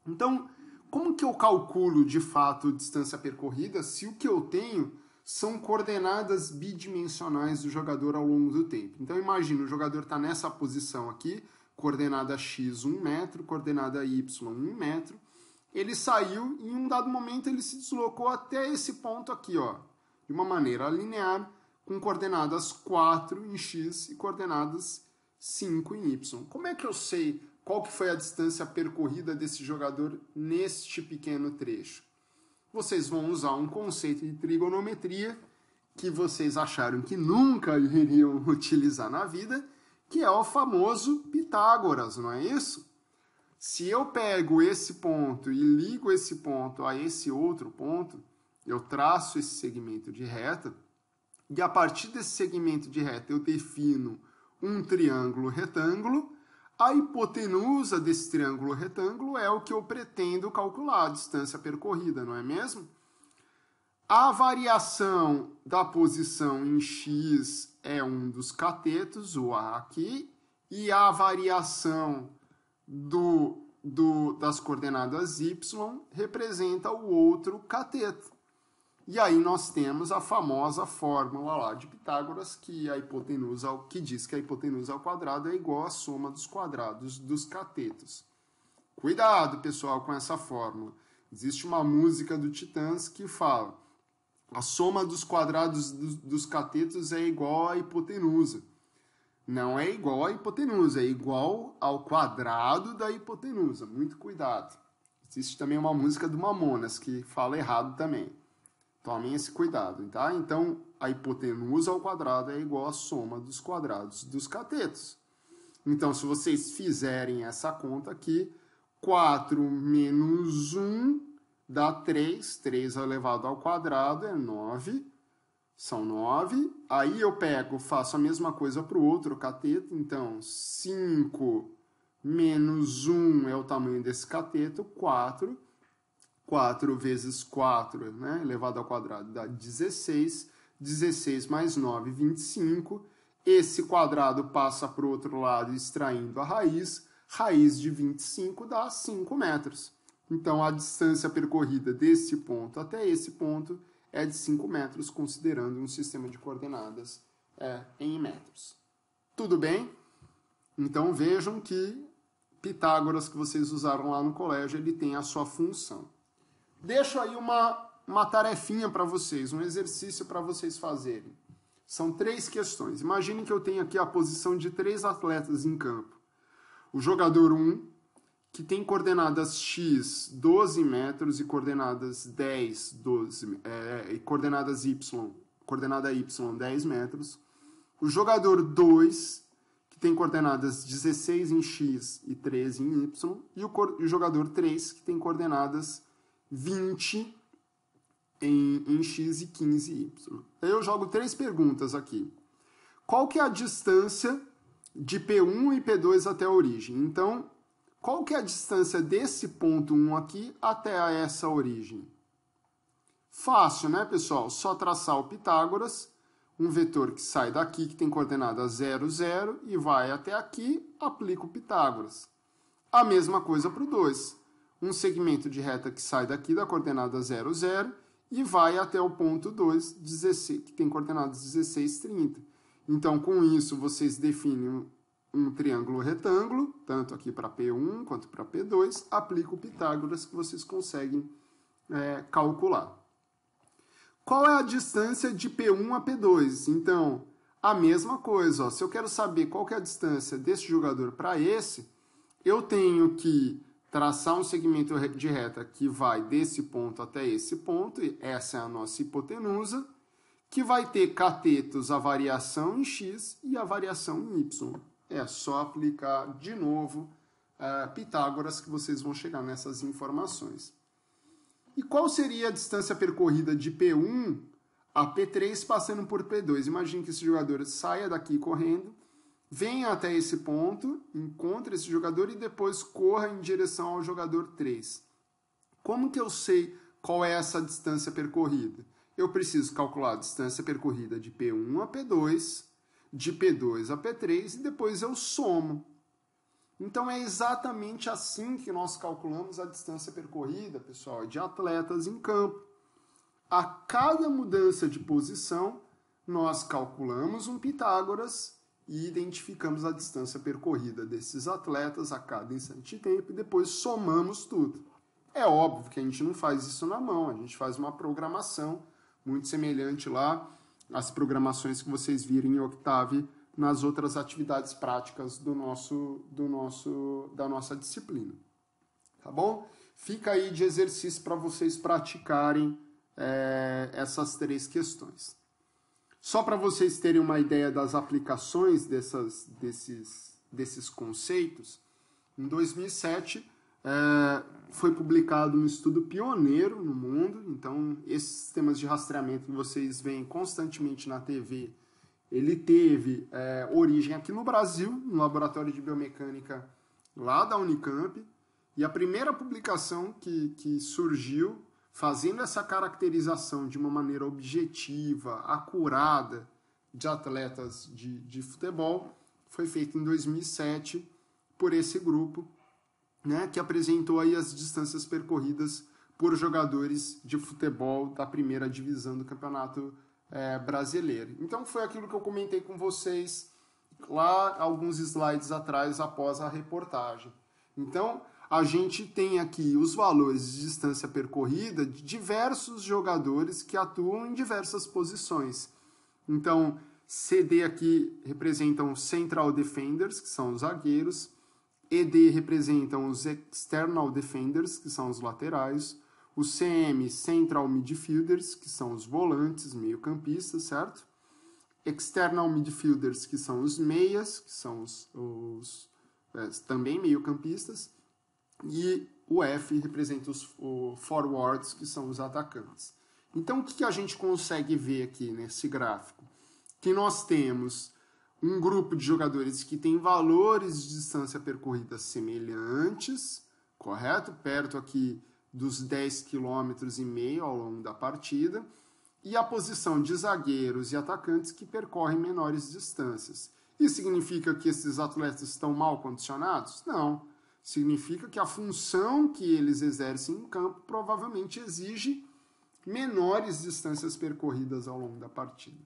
Então, como que eu calculo de fato distância percorrida se o que eu tenho são coordenadas bidimensionais do jogador ao longo do tempo? Então, imagina, o jogador está nessa posição aqui, coordenada x 1 metro, coordenada y 1 metro. Ele saiu e em um dado momento ele se deslocou até esse ponto aqui, ó, de uma maneira linear, com coordenadas 4 em x e coordenadas 5 em y. Como é que eu sei qual que foi a distância percorrida desse jogador neste pequeno trecho? Vocês vão usar um conceito de trigonometria que vocês acharam que nunca iriam utilizar na vida, que é o famoso Pitágoras, não é isso? Se eu pego esse ponto e ligo esse ponto a esse outro ponto, eu traço esse segmento de reta, e a partir desse segmento de reta eu defino um triângulo retângulo. A hipotenusa desse triângulo retângulo é o que eu pretendo calcular, a distância percorrida, não é mesmo? A variação da posição em x é um dos catetos, o A aqui, e a variação das coordenadas y representa o outro cateto. E aí nós temos a famosa fórmula lá de Pitágoras, que diz que a hipotenusa ao quadrado é igual à soma dos quadrados dos catetos. Cuidado, pessoal, com essa fórmula. Existe uma música do Titãs que fala: a soma dos quadrados dos catetos é igual à hipotenusa. Não é igual à hipotenusa, é igual ao quadrado da hipotenusa. Muito cuidado. Existe também uma música do Mamonas que fala errado também. Tomem esse cuidado, tá? Então, a hipotenusa ao quadrado é igual à soma dos quadrados dos catetos. Então, se vocês fizerem essa conta aqui, 4 menos 1 dá 3. 3 elevado ao quadrado é 9. São 9. Aí eu faço a mesma coisa para o outro cateto. Então, 5 menos 1 é o tamanho desse cateto, 4. 4 vezes 4, né, elevado ao quadrado, dá 16. 16 mais 9, 25. Esse quadrado passa para o outro lado extraindo a raiz. Raiz de 25 dá 5 metros. Então, a distância percorrida desse ponto até esse ponto é de 5 metros, considerando um sistema de coordenadas em metros. Tudo bem? Então vejam que Pitágoras, que vocês usaram lá no colégio, ele tem a sua função. Deixo aí uma tarefinha para vocês, um exercício para vocês fazerem. São 3 questões. Imaginem que eu tenho aqui a posição de 3 atletas em campo. O jogador 1, que tem coordenadas x 12 metros e coordenadas 10, 12, e coordenadas y, coordenada y 10 metros. O jogador 2, que tem coordenadas 16 em x e 13 em y. E o jogador 3, que tem coordenadas 20 em x e 15 em y. Aí eu jogo 3 perguntas aqui. Qual que é a distância de P1 e P2 até a origem? Então, qual que é a distância desse ponto 1 aqui até essa origem? Fácil, né, pessoal? Só traçar o Pitágoras, um vetor que sai daqui, que tem coordenada 0, 0, e vai até aqui, aplica o Pitágoras. A mesma coisa para o 2. Um segmento de reta que sai daqui da coordenada 0, 0, e vai até o ponto 2, 16, que tem coordenadas 16, 30. Então, com isso, vocês definem um triângulo retângulo, tanto aqui para P1 quanto para P2, aplica o Pitágoras que vocês conseguem calcular. Qual é a distância de P1 a P2? Então, a mesma coisa. Ó, se eu quero saber qual que é a distância desse jogador para esse, eu tenho que traçar um segmento de reta que vai desse ponto até esse ponto, e essa é a nossa hipotenusa, que vai ter catetos a variação em x e a variação em y. É só aplicar de novo Pitágoras que vocês vão chegar nessas informações. E qual seria a distância percorrida de P1 a P3 passando por P2? Imagine que esse jogador saia daqui correndo, venha até esse ponto, encontre esse jogador e depois corra em direção ao jogador 3. Como que eu sei qual é essa distância percorrida? Eu preciso calcular a distância percorrida de P1 a P2, de P2 a P3 e depois eu somo. Então é exatamente assim que nós calculamos a distância percorrida, pessoal, de atletas em campo. A cada mudança de posição, nós calculamos um Pitágoras e identificamos a distância percorrida desses atletas a cada instante de tempo e depois somamos tudo. É óbvio que a gente não faz isso na mão, a gente faz uma programação muito semelhante lá às programações que vocês viram em Octave nas outras atividades práticas da nossa disciplina. Tá bom? Fica aí de exercício para vocês praticarem essas 3 questões. Só para vocês terem uma ideia das aplicações desses conceitos, em 2007 foi publicado um estudo pioneiro no mundo. Então, esses sistemas de rastreamento que vocês veem constantemente na TV, ele teve origem aqui no Brasil, no laboratório de biomecânica lá da Unicamp, e a primeira publicação que surgiu fazendo essa caracterização de uma maneira objetiva, acurada, de atletas de futebol, foi feita em 2007 por esse grupo, né, que apresentou aí as distâncias percorridas por jogadores de futebol da primeira divisão do Campeonato Brasileiro. Então foi aquilo que eu comentei com vocês lá alguns slides atrás após a reportagem. Então a gente tem aqui os valores de distância percorrida de diversos jogadores que atuam em diversas posições. Então CD aqui representam os Central Defenders, que são os zagueiros, ED representam os External Defenders, que são os laterais, o CM, Central Midfielders, que são os volantes, meio-campistas, certo? External Midfielders, que são os meias, que são os também meio-campistas, e o F representa os forwards, que são os atacantes. Então, o que a gente consegue ver aqui nesse gráfico? Que nós temos um grupo de jogadores que tem valores de distância percorrida semelhantes, correto? Perto aqui dos 10,5 km ao longo da partida, e a posição de zagueiros e atacantes que percorrem menores distâncias. Isso significa que esses atletas estão mal condicionados? Não. Significa que a função que eles exercem em campo provavelmente exige menores distâncias percorridas ao longo da partida.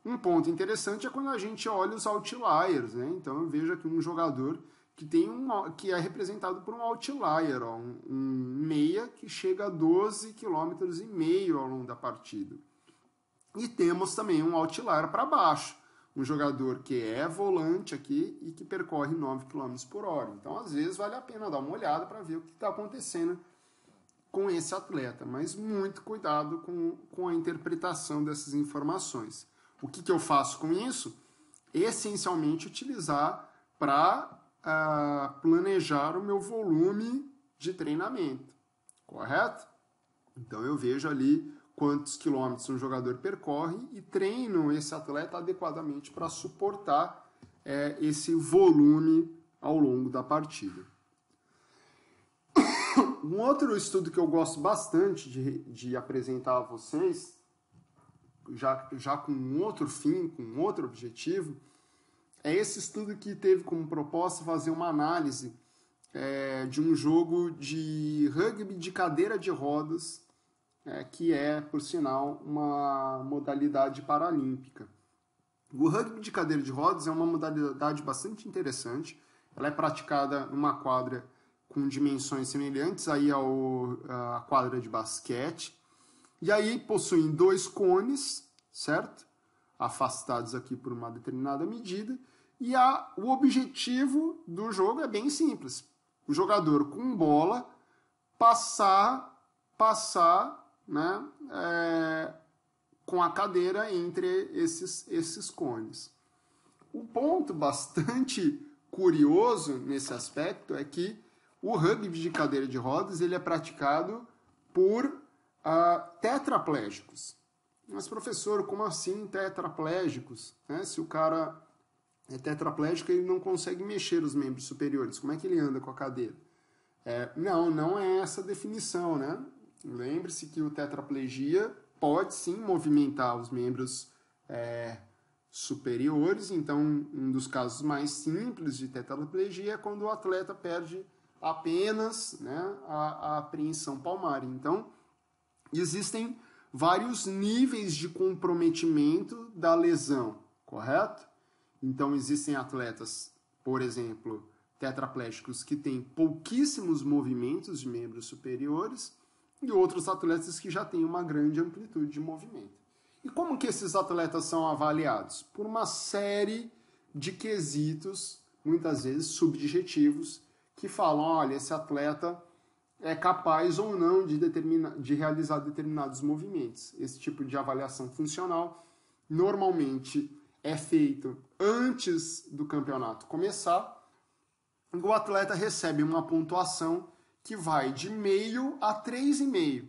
Um ponto interessante é quando a gente olha os outliers, né? Então eu vejo aqui um jogador que é representado por um outlier, ó, um meia que chega a 12,5 km ao longo da partida. E temos também um outlier para baixo, um jogador que é volante aqui e que percorre 9 km por hora. Então, às vezes, vale a pena dar uma olhada para ver o que está acontecendo com esse atleta, mas muito cuidado com a interpretação dessas informações. O que eu faço com isso? Essencialmente, utilizar para planejar o meu volume de treinamento, correto? Então, eu vejo ali quantos quilômetros um jogador percorre e treino esse atleta adequadamente para suportar esse volume ao longo da partida. Um outro estudo que eu gosto bastante de apresentar a vocês, já com um outro fim, com um outro objetivo, é esse estudo que teve como proposta fazer uma análise de um jogo de rugby de cadeira de rodas, que é, por sinal, uma modalidade paralímpica. O rugby de cadeira de rodas é uma modalidade bastante interessante. Ela é praticada numa quadra com dimensões semelhantes aí à quadra de basquete. E aí possuem 2 cones, certo? Afastados aqui por uma determinada medida. E o objetivo do jogo é bem simples. O jogador com bola passar né, com a cadeira entre esses cones. Um ponto bastante curioso nesse aspecto é que o rugby de cadeira de rodas ele é praticado por tetraplégicos. Mas, professor, como assim tetraplégicos? Né? Se o cara é tetraplégico, ele não consegue mexer os membros superiores. Como é que ele anda com a cadeira? Não é essa a definição, né? Lembre-se que o tetraplegia pode sim movimentar os membros superiores. Então, um dos casos mais simples de tetraplegia é quando o atleta perde apenas, né, a apreensão palmar. Então, existem vários níveis de comprometimento da lesão, correto? Então, existem atletas, por exemplo, tetraplégicos que têm pouquíssimos movimentos de membros superiores e outros atletas que já têm uma grande amplitude de movimento. E como que esses atletas são avaliados? Por uma série de quesitos, muitas vezes subjetivos, que falam, olha, esse atleta é capaz ou não de realizar determinados movimentos. Esse tipo de avaliação funcional normalmente é feito antes do campeonato começar. O atleta recebe uma pontuação que vai de meio a 3,5.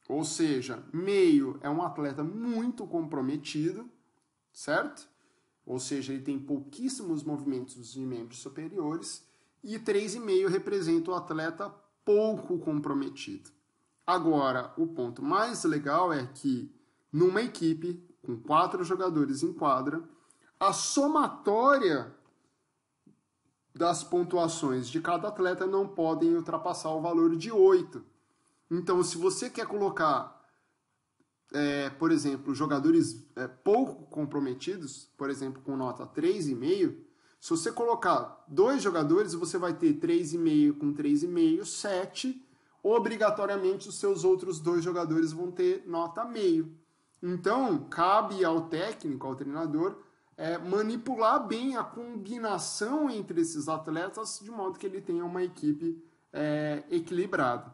Ou seja, meio é um atleta muito comprometido, certo? Ou seja, ele tem pouquíssimos movimentos de membros superiores. E 3,5 representa o atleta pouco comprometido. Agora, o ponto mais legal é que numa equipe com 4 jogadores em quadra, a somatória das pontuações de cada atleta não podem ultrapassar o valor de 8. Então, se você quer colocar, por exemplo, jogadores pouco comprometidos, por exemplo, com nota 3,5, se você colocar 2 jogadores, você vai ter 3,5 com 3,5, 7. Obrigatoriamente, os seus outros 2 jogadores vão ter nota meio. Então, cabe ao técnico, ao treinador, manipular bem a combinação entre esses atletas de modo que ele tenha uma equipe equilibrada.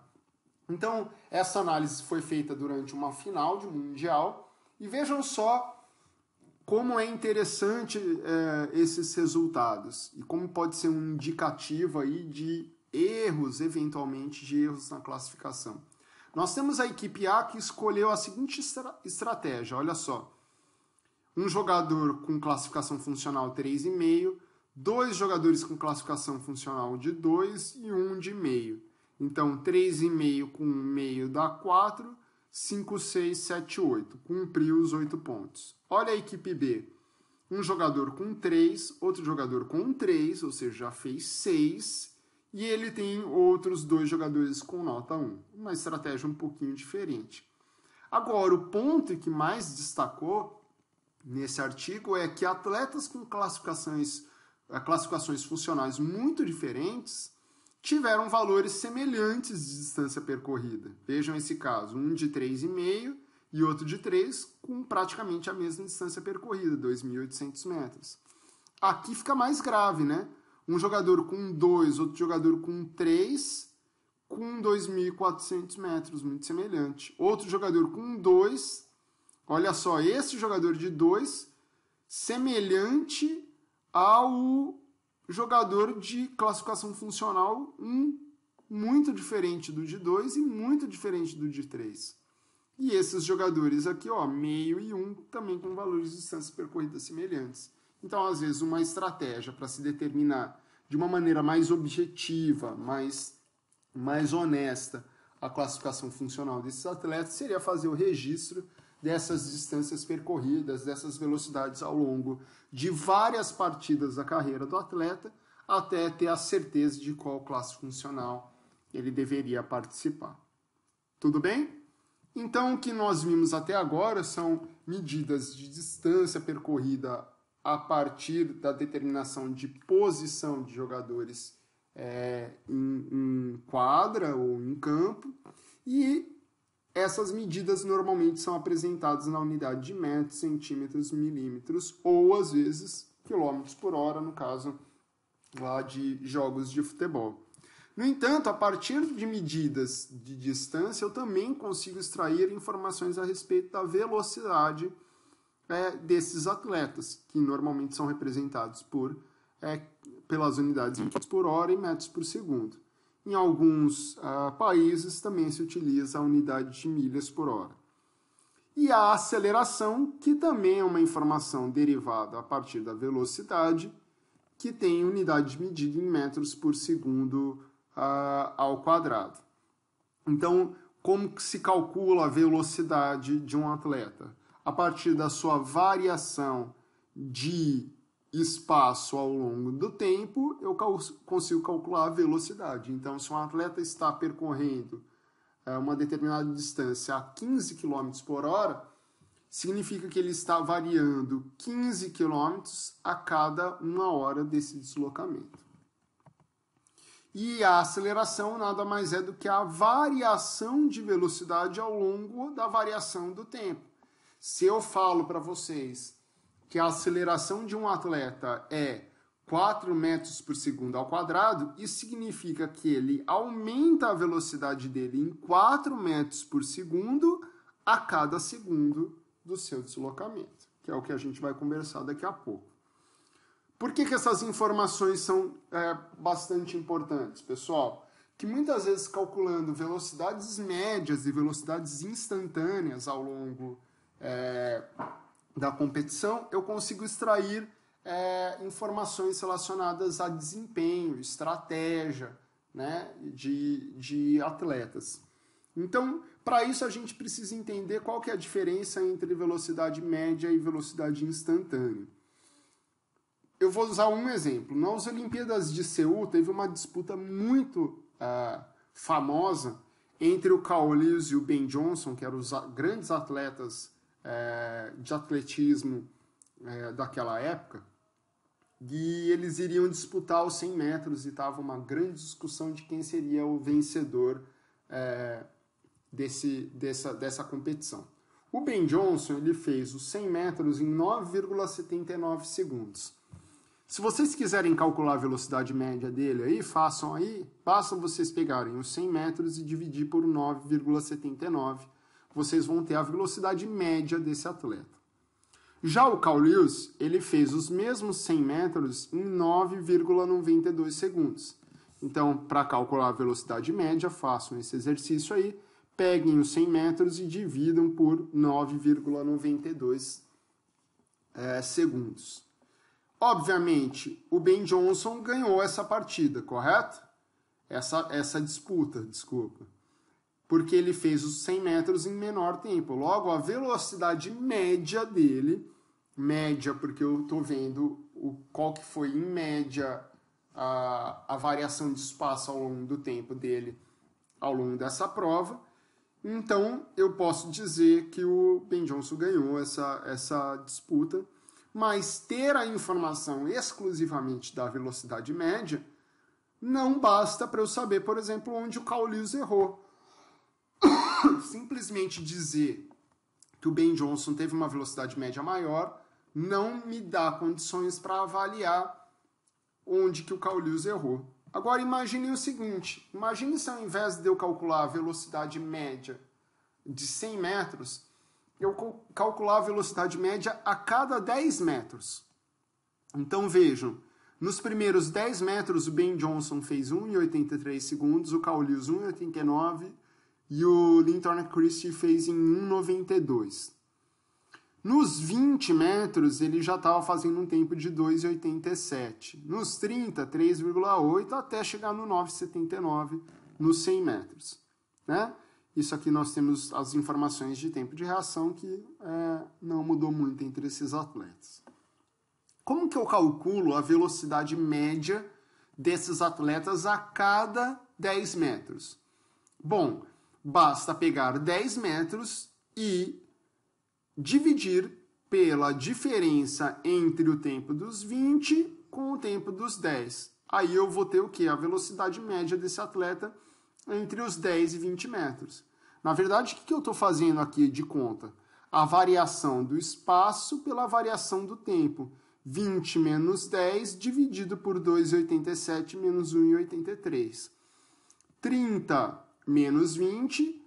Então, essa análise foi feita durante uma final de Mundial e vejam só como é interessante esses resultados e como pode ser um indicativo aí de erros, eventualmente, de erros na classificação. Nós temos a equipe A que escolheu a seguinte estratégia, olha só. Um jogador com classificação funcional 3,5, 2 jogadores com classificação funcional de 2 e 1 de meio. Então, 3,5 com meio dá 4, 5, 6, 7, 8. Cumpriu os 8 pontos. Olha a equipe B. Um jogador com 3, outro jogador com 3, ou seja, já fez 6. E ele tem outros 2 jogadores com nota 1. Uma estratégia um pouquinho diferente. Agora, o ponto que mais destacou nesse artigo é que atletas com classificações funcionais muito diferentes tiveram valores semelhantes de distância percorrida. Vejam esse caso, um de 3,5 e outro de 3, com praticamente a mesma distância percorrida, 2.800 metros. Aqui fica mais grave, né? Um jogador com 2, outro jogador com 3, com 2.400 metros, muito semelhante. Outro jogador com 2, olha só, esse jogador de 2, semelhante ao jogador de classificação funcional 1, muito diferente do de 2 e muito diferente do de 3. E esses jogadores aqui, ó, meio e 1, também com valores de distância percorrida semelhantes. Então, às vezes, uma estratégia para se determinar de uma maneira mais objetiva, mais honesta, a classificação funcional desses atletas seria fazer o registro dessas distâncias percorridas, dessas velocidades ao longo de várias partidas da carreira do atleta, até ter a certeza de qual classe funcional ele deveria participar. Tudo bem? Então, o que nós vimos até agora são medidas de distância percorrida a partir da determinação de posição de jogadores em quadra ou em campo, e essas medidas normalmente são apresentadas na unidade de metros, centímetros, milímetros, ou às vezes quilômetros por hora, no caso lá de jogos de futebol. No entanto, a partir de medidas de distância, eu também consigo extrair informações a respeito da velocidade desses atletas, que normalmente são representados pelas unidades de metros por hora e metros por segundo. Em alguns países também se utiliza a unidade de milhas por hora. E a aceleração, que também é uma informação derivada a partir da velocidade, que tem unidade de medida em metros por segundo ao quadrado. Então, como que se calcula a velocidade de um atleta? A partir da sua variação de espaço ao longo do tempo, eu consigo calcular a velocidade. Então, se um atleta está percorrendo uma determinada distância a 15 km por hora, significa que ele está variando 15 km a cada 1 hora desse deslocamento. E a aceleração nada mais é do que a variação de velocidade ao longo da variação do tempo. Se eu falo para vocês que a aceleração de um atleta é 4 metros por segundo ao quadrado, isso significa que ele aumenta a velocidade dele em 4 metros por segundo a cada segundo do seu deslocamento, que é o que a gente vai conversar daqui a pouco. Por que essas informações são bastante importantes, pessoal? Que muitas vezes, calculando velocidades médias e velocidades instantâneas ao longo da competição, eu consigo extrair informações relacionadas a desempenho, estratégia, né, de atletas. Então, para isso a gente precisa entender qual que é a diferença entre velocidade média e velocidade instantânea. Eu vou usar um exemplo. Nas Olimpíadas de Seul, teve uma disputa muito famosa entre o Carl Lewis e o Ben Johnson, que eram os grandes atletas de atletismo daquela época, e eles iriam disputar os 100 metros e estava uma grande discussão de quem seria o vencedor dessa competição. O Ben Johnson ele fez os 100 metros em 9,79 segundos. Se vocês quiserem calcular a velocidade média dele, aí, basta vocês pegarem os 100 metros e dividir por 9,79. Vocês vão ter a velocidade média desse atleta. Já o Carl Lewis, ele fez os mesmos 100 metros em 9,92 segundos. Então, para calcular a velocidade média, façam esse exercício aí, peguem os 100 metros e dividam por 9,92 segundos. Obviamente, o Ben Johnson ganhou essa partida, correto? Essa disputa, desculpa. Porque ele fez os 100 metros em menor tempo. Logo, a velocidade média dele, média porque eu estou vendo qual que foi em média a variação de espaço ao longo do tempo dele, ao longo dessa prova, Então, eu posso dizer que o Ben Johnson ganhou essa disputa, mas ter a informação exclusivamente da velocidade média não basta para eu saber, por exemplo, onde o Carl Lewis errou. Simplesmente dizer que o Ben Johnson teve uma velocidade média maior não me dá condições para avaliar onde que o Carl Lewis errou. Agora imagine o seguinte, imagine se ao invés de eu calcular a velocidade média de 100 metros, eu calcular a velocidade média a cada 10 metros. Então vejam, nos primeiros 10 metros o Ben Johnson fez 1,83 segundos, o Carl Lewis 1,89 e o Linton Christie fez em 1,92. Nos 20 metros, ele já estava fazendo um tempo de 2,87. Nos 30, 3,8, até chegar no 9,79 nos 100 metros. Né? Isso aqui nós temos as informações de tempo de reação que não mudou muito entre esses atletas. Como que eu calculo a velocidade média desses atletas a cada 10 metros? Bom, basta pegar 10 metros e dividir pela diferença entre o tempo dos 20 com o tempo dos 10. Aí eu vou ter o quê? A velocidade média desse atleta entre os 10 e 20 metros. Na verdade, o que eu estou fazendo aqui de conta? A variação do espaço pela variação do tempo. 20 menos 10 dividido por 2,87 menos 1,83. 30 menos 20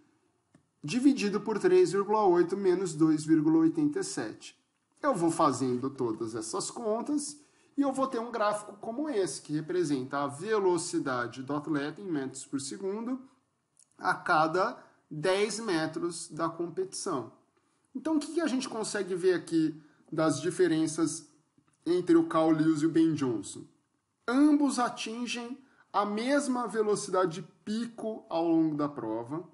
dividido por 3,8 menos 2,87. Eu vou fazendo todas essas contas e eu vou ter um gráfico como esse, que representa a velocidade do atleta em metros por segundo a cada 10 metros da competição. Então, o que a gente consegue ver aqui das diferenças entre o Carl Lewis e o Ben Johnson? Ambos atingem a mesma velocidade pico ao longo da prova.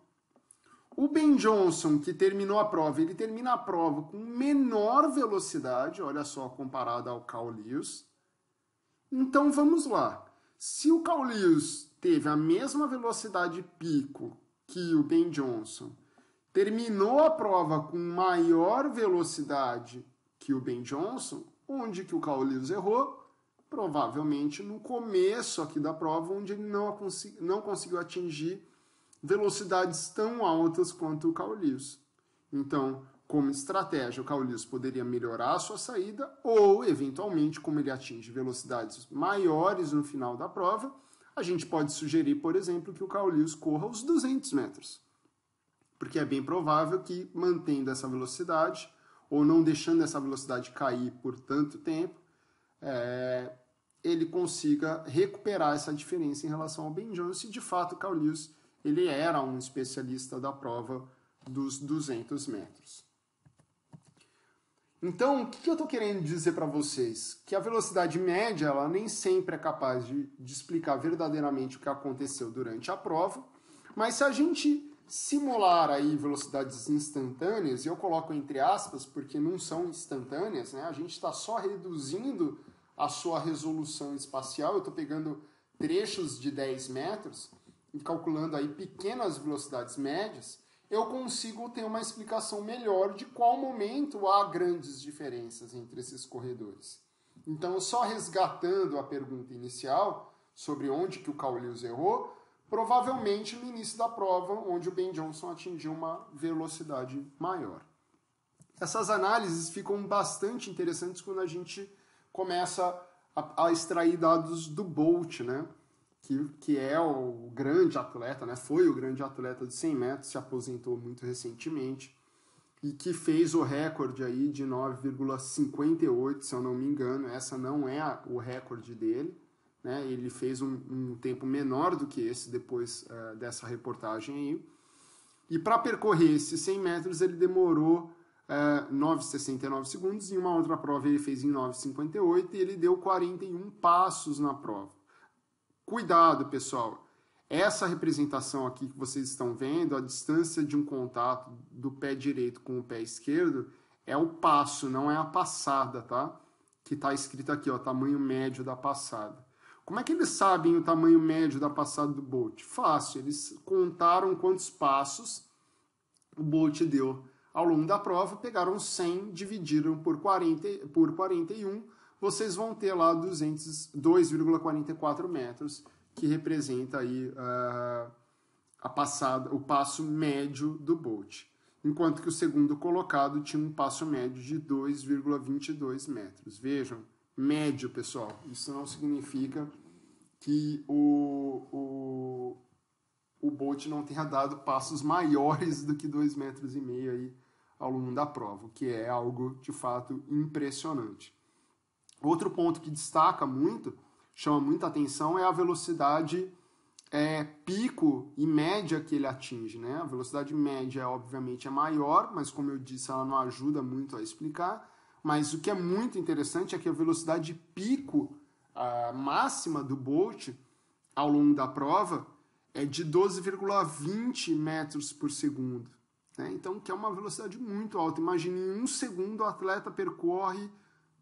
O Ben Johnson, que terminou a prova, ele termina a prova com menor velocidade, olha só, comparado ao Carl Lewis. Então, vamos lá. Se o Carl Lewis teve a mesma velocidade pico que o Ben Johnson, terminou a prova com maior velocidade que o Ben Johnson, onde que o Carl Lewis errou? Provavelmente no começo aqui da prova, onde ele não conseguiu atingir velocidades tão altas quanto o Carl Lewis. Então, como estratégia, o Carl Lewis poderia melhorar a sua saída ou, eventualmente, como ele atinge velocidades maiores no final da prova, a gente pode sugerir, por exemplo, que o Carl Lewis corra os 200 metros. Porque é bem provável que, mantendo essa velocidade, ou não deixando essa velocidade cair por tanto tempo, ele consiga recuperar essa diferença em relação ao Ben Johnson. E, de fato, o Carl Lewis ele era um especialista da prova dos 200 metros. Então, o que eu estou querendo dizer para vocês? Que a velocidade média ela nem sempre é capaz de explicar verdadeiramente o que aconteceu durante a prova, mas se a gente simular aí velocidades instantâneas, e eu coloco entre aspas porque não são instantâneas, né? A gente está só reduzindo a sua resolução espacial, eu estou pegando trechos de 10 metros, e calculando aí pequenas velocidades médias, eu consigo ter uma explicação melhor de qual momento há grandes diferenças entre esses corredores. Então, só resgatando a pergunta inicial sobre onde que o Carl Lewis errou, provavelmente no início da prova, onde o Ben Johnson atingiu uma velocidade maior. Essas análises ficam bastante interessantes quando a gente começa a extrair dados do Bolt, né? Que é o grande atleta, né? Foi o grande atleta de 100 metros, se aposentou muito recentemente, e que fez o recorde aí de 9,58, se eu não me engano. Essa não é o recorde dele, né? Ele fez um tempo menor do que esse depois dessa reportagem aí. E para percorrer esses 100 metros ele demorou 9,69 segundos, em uma outra prova ele fez em 9,58 e ele deu 41 passos na prova. Cuidado, pessoal. Essa representação aqui que vocês estão vendo, a distância de um contato do pé direito com o pé esquerdo, é o passo, não é a passada, tá? Que está escrito aqui, ó, tamanho médio da passada. Como é que eles sabem o tamanho médio da passada do Bolt? Fácil, eles contaram quantos passos o Bolt deu ao longo da prova, pegaram 100, dividiram por 41, vocês vão ter lá 2,44 metros, que representa aí o passo médio do Bolt. Enquanto que o segundo colocado tinha um passo médio de 2,22 metros. Vejam, médio, pessoal. Isso não significa que o Bolt não tenha dado passos maiores do que 2,5 metros aí ao longo da prova, o que é algo, de fato, impressionante. Outro ponto que destaca muito, chama muita atenção, é a velocidade pico e média que ele atinge, né? A velocidade média, obviamente, é maior, mas, como eu disse, ela não ajuda muito a explicar. Mas o que é muito interessante é que a velocidade pico máxima do Bolt ao longo da prova é de 12,20 metros por segundo. Né? Então, que é uma velocidade muito alta. Imagine, em 1 segundo, o atleta percorre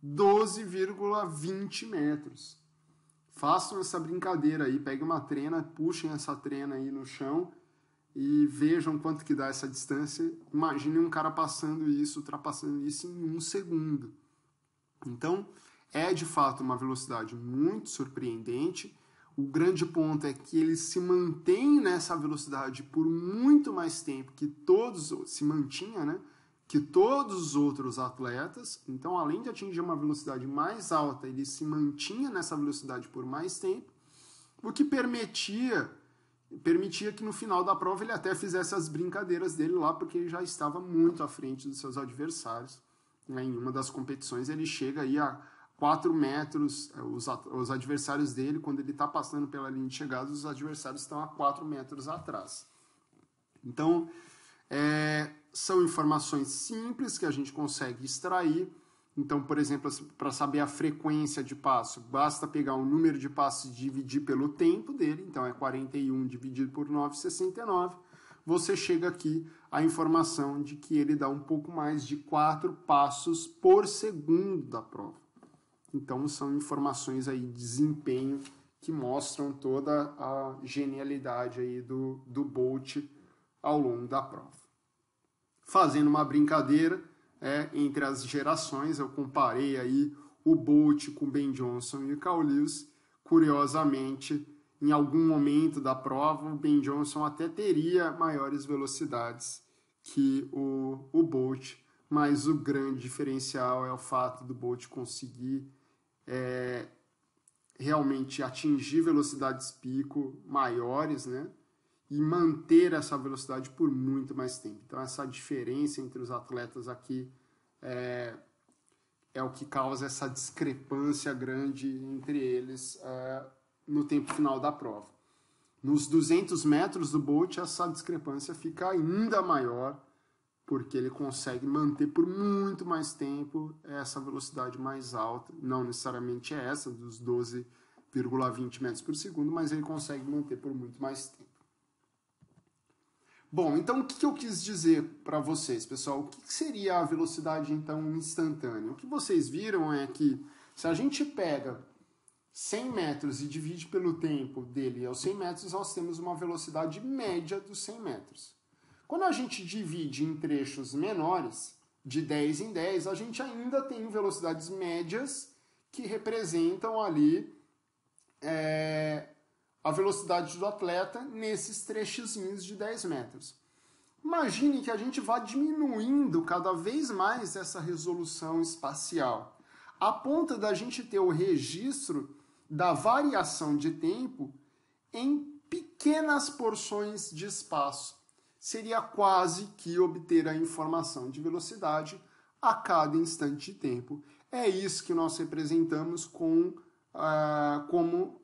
12,20 metros. Façam essa brincadeira aí, peguem uma trena, puxem essa trena aí no chão e vejam quanto que dá essa distância. Imagine um cara passando isso, ultrapassando isso em 1 segundo. Então, é de fato uma velocidade muito surpreendente. O grande ponto é que ele se mantém nessa velocidade por muito mais tempo que que todos os outros atletas. Então, além de atingir uma velocidade mais alta, ele se mantinha nessa velocidade por mais tempo, o que permitia que no final da prova ele até fizesse as brincadeiras dele lá, porque ele já estava muito à frente dos seus adversários. Em uma das competições ele chega aí a 4 metros, os adversários dele, quando ele está passando pela linha de chegada, os adversários estão a 4 metros atrás. Então, são informações simples que a gente consegue extrair. Então, por exemplo, para saber a frequência de passo, basta pegar o número de passos e dividir pelo tempo dele. Então, é 41 dividido por 9,69. Você chega aqui à informação de que ele dá um pouco mais de 4 passos por segundo da prova. Então, são informações aí de desempenho que mostram toda a genialidade aí do Bolt ao longo da prova. Fazendo uma brincadeira entre as gerações, eu comparei aí o Bolt com o Ben Johnson e o Carl Lewis. Curiosamente, em algum momento da prova, o Ben Johnson até teria maiores velocidades que o Bolt, mas o grande diferencial é o fato do Bolt conseguir realmente atingir velocidades pico maiores, né? E manter essa velocidade por muito mais tempo. Então, essa diferença entre os atletas aqui é o que causa essa discrepância grande entre eles no tempo final da prova. Nos 200 metros do Bolt, essa discrepância fica ainda maior, porque ele consegue manter por muito mais tempo essa velocidade mais alta. Não necessariamente é essa, dos 12,20 metros por segundo, mas ele consegue manter por muito mais tempo. Bom, então o que eu quis dizer para vocês, pessoal? O que seria a velocidade, então, instantânea? O que vocês viram é que se a gente pega 100 metros e divide pelo tempo dele aos 100 metros, nós temos uma velocidade média dos 100 metros. Quando a gente divide em trechos menores, de 10 em 10, a gente ainda tem velocidades médias que representam ali a velocidade do atleta nesses trechozinhos de 10 metros. Imagine que a gente vá diminuindo cada vez mais essa resolução espacial, a ponto da gente ter o registro da variação de tempo em pequenas porções de espaço. Seria quase que obter a informação de velocidade a cada instante de tempo. É isso que nós representamos como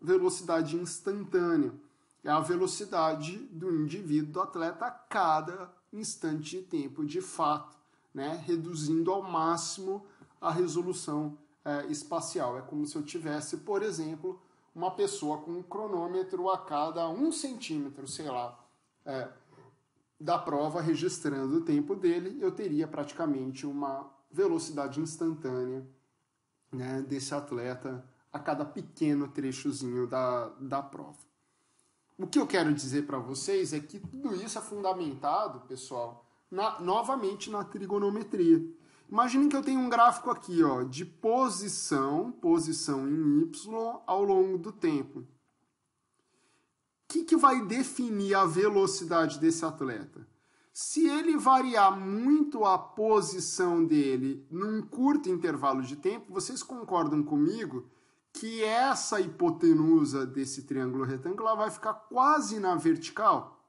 velocidade instantânea. É a velocidade do indivíduo, do atleta, a cada instante de tempo, de fato, né? Reduzindo ao máximo a resolução espacial. É como se eu tivesse, por exemplo, uma pessoa com um cronômetro a cada 1 centímetro, sei lá, da prova, registrando o tempo dele, eu teria praticamente uma velocidade instantânea, né, desse atleta a cada pequeno trechozinho da prova. O que eu quero dizer para vocês é que tudo isso é fundamentado, pessoal, novamente na trigonometria. Imaginem que eu tenho um gráfico aqui, ó, de posição em Y ao longo do tempo. O que vai definir a velocidade desse atleta? Se ele variar muito a posição dele num curto intervalo de tempo, vocês concordam comigo que essa hipotenusa desse triângulo retangular vai ficar quase na vertical?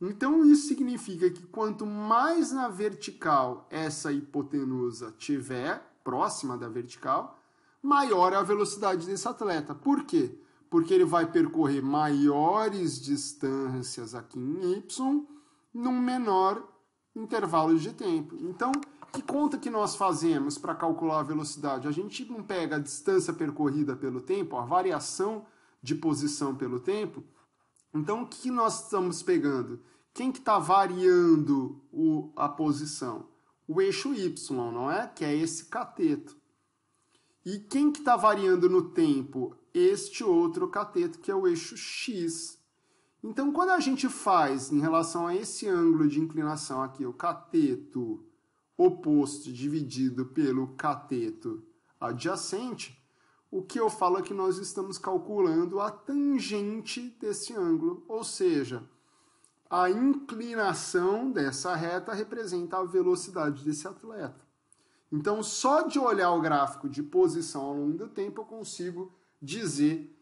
Então, isso significa que quanto mais na vertical essa hipotenusa tiver, próxima da vertical, maior é a velocidade desse atleta. Por quê? Porque ele vai percorrer maiores distâncias aqui em Y num menor intervalo de tempo. Então, que conta que nós fazemos para calcular a velocidade? A gente não pega a distância percorrida pelo tempo, a variação de posição pelo tempo. Então, o que nós estamos pegando? Quem que está variando a posição? O eixo Y, não é? Que é esse cateto. E quem que está variando no tempo? Este outro cateto, que é o eixo X. Então, quando a gente faz, em relação a esse ângulo de inclinação aqui, o cateto oposto dividido pelo cateto adjacente, o que eu falo é que nós estamos calculando a tangente desse ângulo, ou seja, a inclinação dessa reta representa a velocidade desse atleta. Então, só de olhar o gráfico de posição ao longo do tempo, eu consigo dizer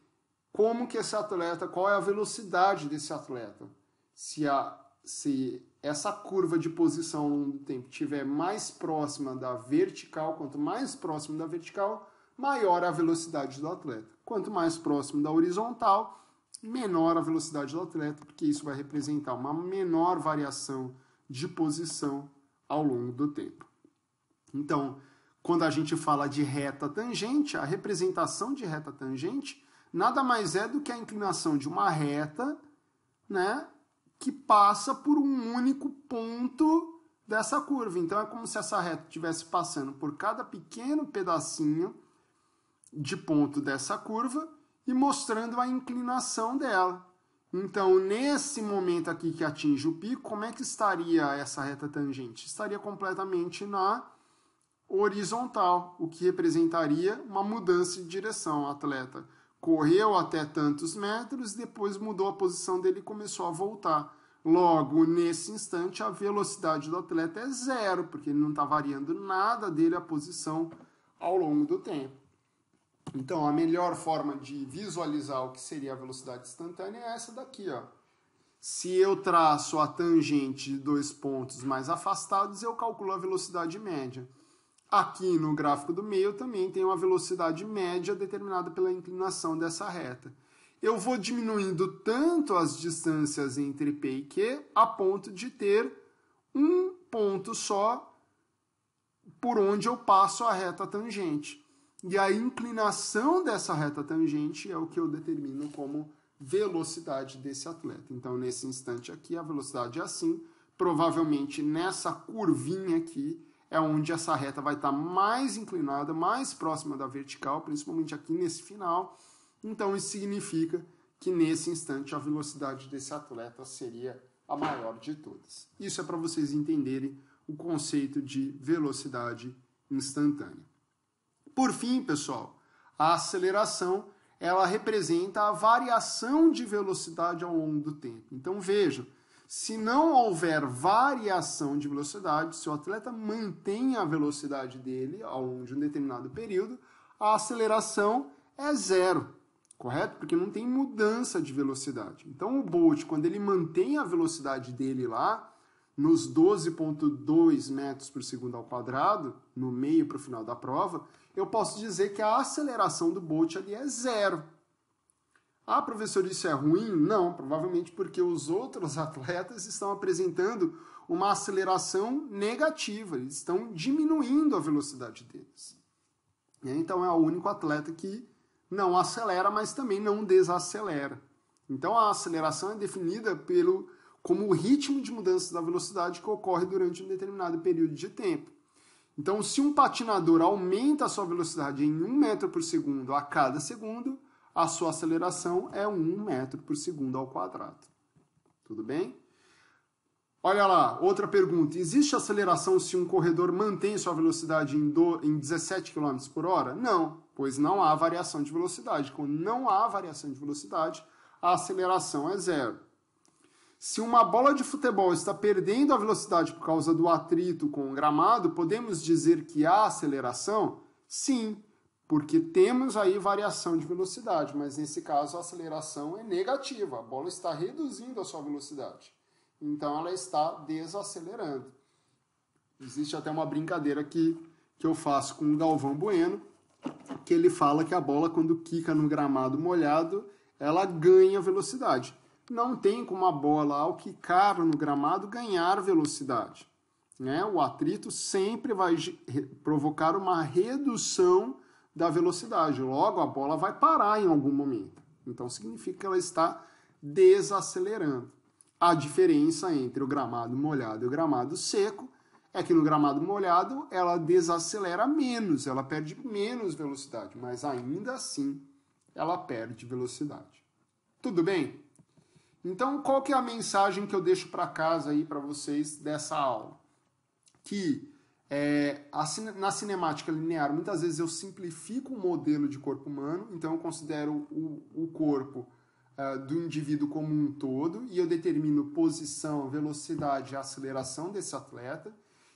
como que esse atleta, qual é a velocidade desse atleta. Se essa curva de posição ao longo do tempo estiver mais próxima da vertical, quanto mais próximo da vertical, maior a velocidade do atleta. Quanto mais próximo da horizontal, menor a velocidade do atleta, porque isso vai representar uma menor variação de posição ao longo do tempo. Então, quando a gente fala de reta tangente, a representação de reta tangente nada mais é do que a inclinação de uma reta, né, que passa por um único ponto dessa curva. Então, é como se essa reta estivesse passando por cada pequeno pedacinho de ponto dessa curva e mostrando a inclinação dela. Então, nesse momento aqui que atinge o pico, como é que estaria essa reta tangente? Estaria completamente na horizontal, o que representaria uma mudança de direção. O atleta correu até tantos metros, depois mudou a posição dele e começou a voltar. Logo, nesse instante, a velocidade do atleta é zero, porque ele não está variando nada dele a posição ao longo do tempo. Então, a melhor forma de visualizar o que seria a velocidade instantânea é essa daqui, ó. Se eu traço a tangente de dois pontos mais afastados, eu calculo a velocidade média. Aqui no gráfico do meio também tem uma velocidade média determinada pela inclinação dessa reta. Eu vou diminuindo tanto as distâncias entre P e Q a ponto de ter um ponto só por onde eu passo a reta tangente. E a inclinação dessa reta tangente é o que eu determino como velocidade desse atleta. Então, nesse instante aqui, a velocidade é assim. Provavelmente, nessa curvinha aqui, é onde essa reta vai estar mais inclinada, mais próxima da vertical, principalmente aqui nesse final. Então, isso significa que, nesse instante, a velocidade desse atleta seria a maior de todas. Isso é para vocês entenderem o conceito de velocidade instantânea. Por fim, pessoal, a aceleração, ela representa a variação de velocidade ao longo do tempo. Então, vejam, se não houver variação de velocidade, se o atleta mantém a velocidade dele ao longo de um determinado período, a aceleração é zero, correto? Porque não tem mudança de velocidade. Então, o Bolt, quando ele mantém a velocidade dele lá, nos 12,2 metros por segundo ao quadrado, no meio para o final da prova, eu posso dizer que a aceleração do Bolt ali é zero. Ah, professor, isso é ruim? Não, provavelmente porque os outros atletas estão apresentando uma aceleração negativa, eles estão diminuindo a velocidade deles. Então é o único atleta que não acelera, mas também não desacelera. Então a aceleração é definida como o ritmo de mudança da velocidade que ocorre durante um determinado período de tempo. Então, se um patinador aumenta a sua velocidade em 1 metro por segundo a cada segundo, a sua aceleração é 1 metro por segundo ao quadrado. Tudo bem? Olha lá, outra pergunta. Existe aceleração se um corredor mantém sua velocidade em 17 km por hora? Não, pois não há variação de velocidade. Quando não há variação de velocidade, a aceleração é zero. Se uma bola de futebol está perdendo a velocidade por causa do atrito com o gramado, podemos dizer que há aceleração? Sim, porque temos aí variação de velocidade, mas nesse caso a aceleração é negativa, a bola está reduzindo a sua velocidade. Então ela está desacelerando. Existe até uma brincadeira que eu faço com o Galvão Bueno, que ele fala que a bola, quando quica no gramado molhado, ela ganha velocidade. Não tem como a bola, ao quicar no gramado, ganhar velocidade, né? O atrito sempre vai provocar uma redução da velocidade. Logo, a bola vai parar em algum momento. Então, significa que ela está desacelerando. A diferença entre o gramado molhado e o gramado seco é que no gramado molhado ela desacelera menos, ela perde menos velocidade, mas ainda assim ela perde velocidade. Tudo bem? Então, qual que é a mensagem que eu deixo para casa aí para vocês dessa aula? Que na cinemática linear, muitas vezes eu simplifico o modelo de corpo humano, então eu considero o corpo do indivíduo como um todo e eu determino posição, velocidade e aceleração desse atleta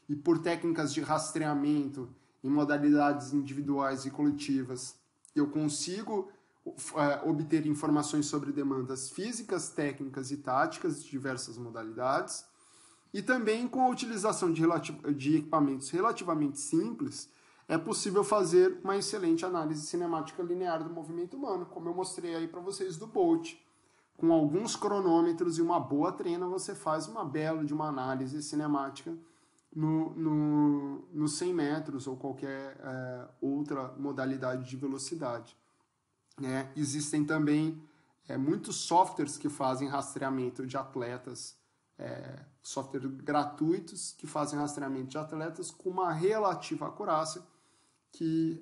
e por técnicas de rastreamento em modalidades individuais e coletivas eu consigo obter informações sobre demandas físicas, técnicas e táticas de diversas modalidades e também com a utilização de equipamentos relativamente simples é possível fazer uma excelente análise cinemática linear do movimento humano, como eu mostrei aí para vocês do Bolt. Com alguns cronômetros e uma boa treina, você faz uma bela de uma análise cinemática no 100 metros ou qualquer outra modalidade de velocidade. Existem também muitos softwares que fazem rastreamento de atletas, softwares gratuitos que fazem rastreamento de atletas com uma relativa acurácia que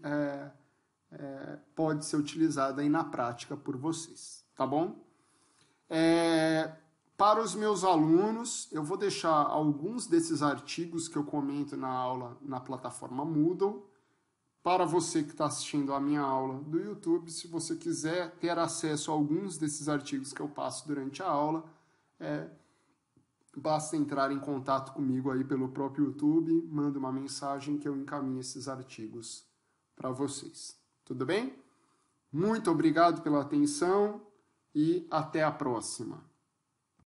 pode ser utilizada aí na prática por vocês, tá bom? Para os meus alunos, eu vou deixar alguns desses artigos que eu comento na aula na plataforma Moodle. Para você que está assistindo a minha aula do YouTube, se você quiser ter acesso a alguns desses artigos que eu passo durante a aula, basta entrar em contato comigo aí pelo próprio YouTube, manda uma mensagem que eu encaminho esses artigos para vocês. Tudo bem? Muito obrigado pela atenção e até a próxima.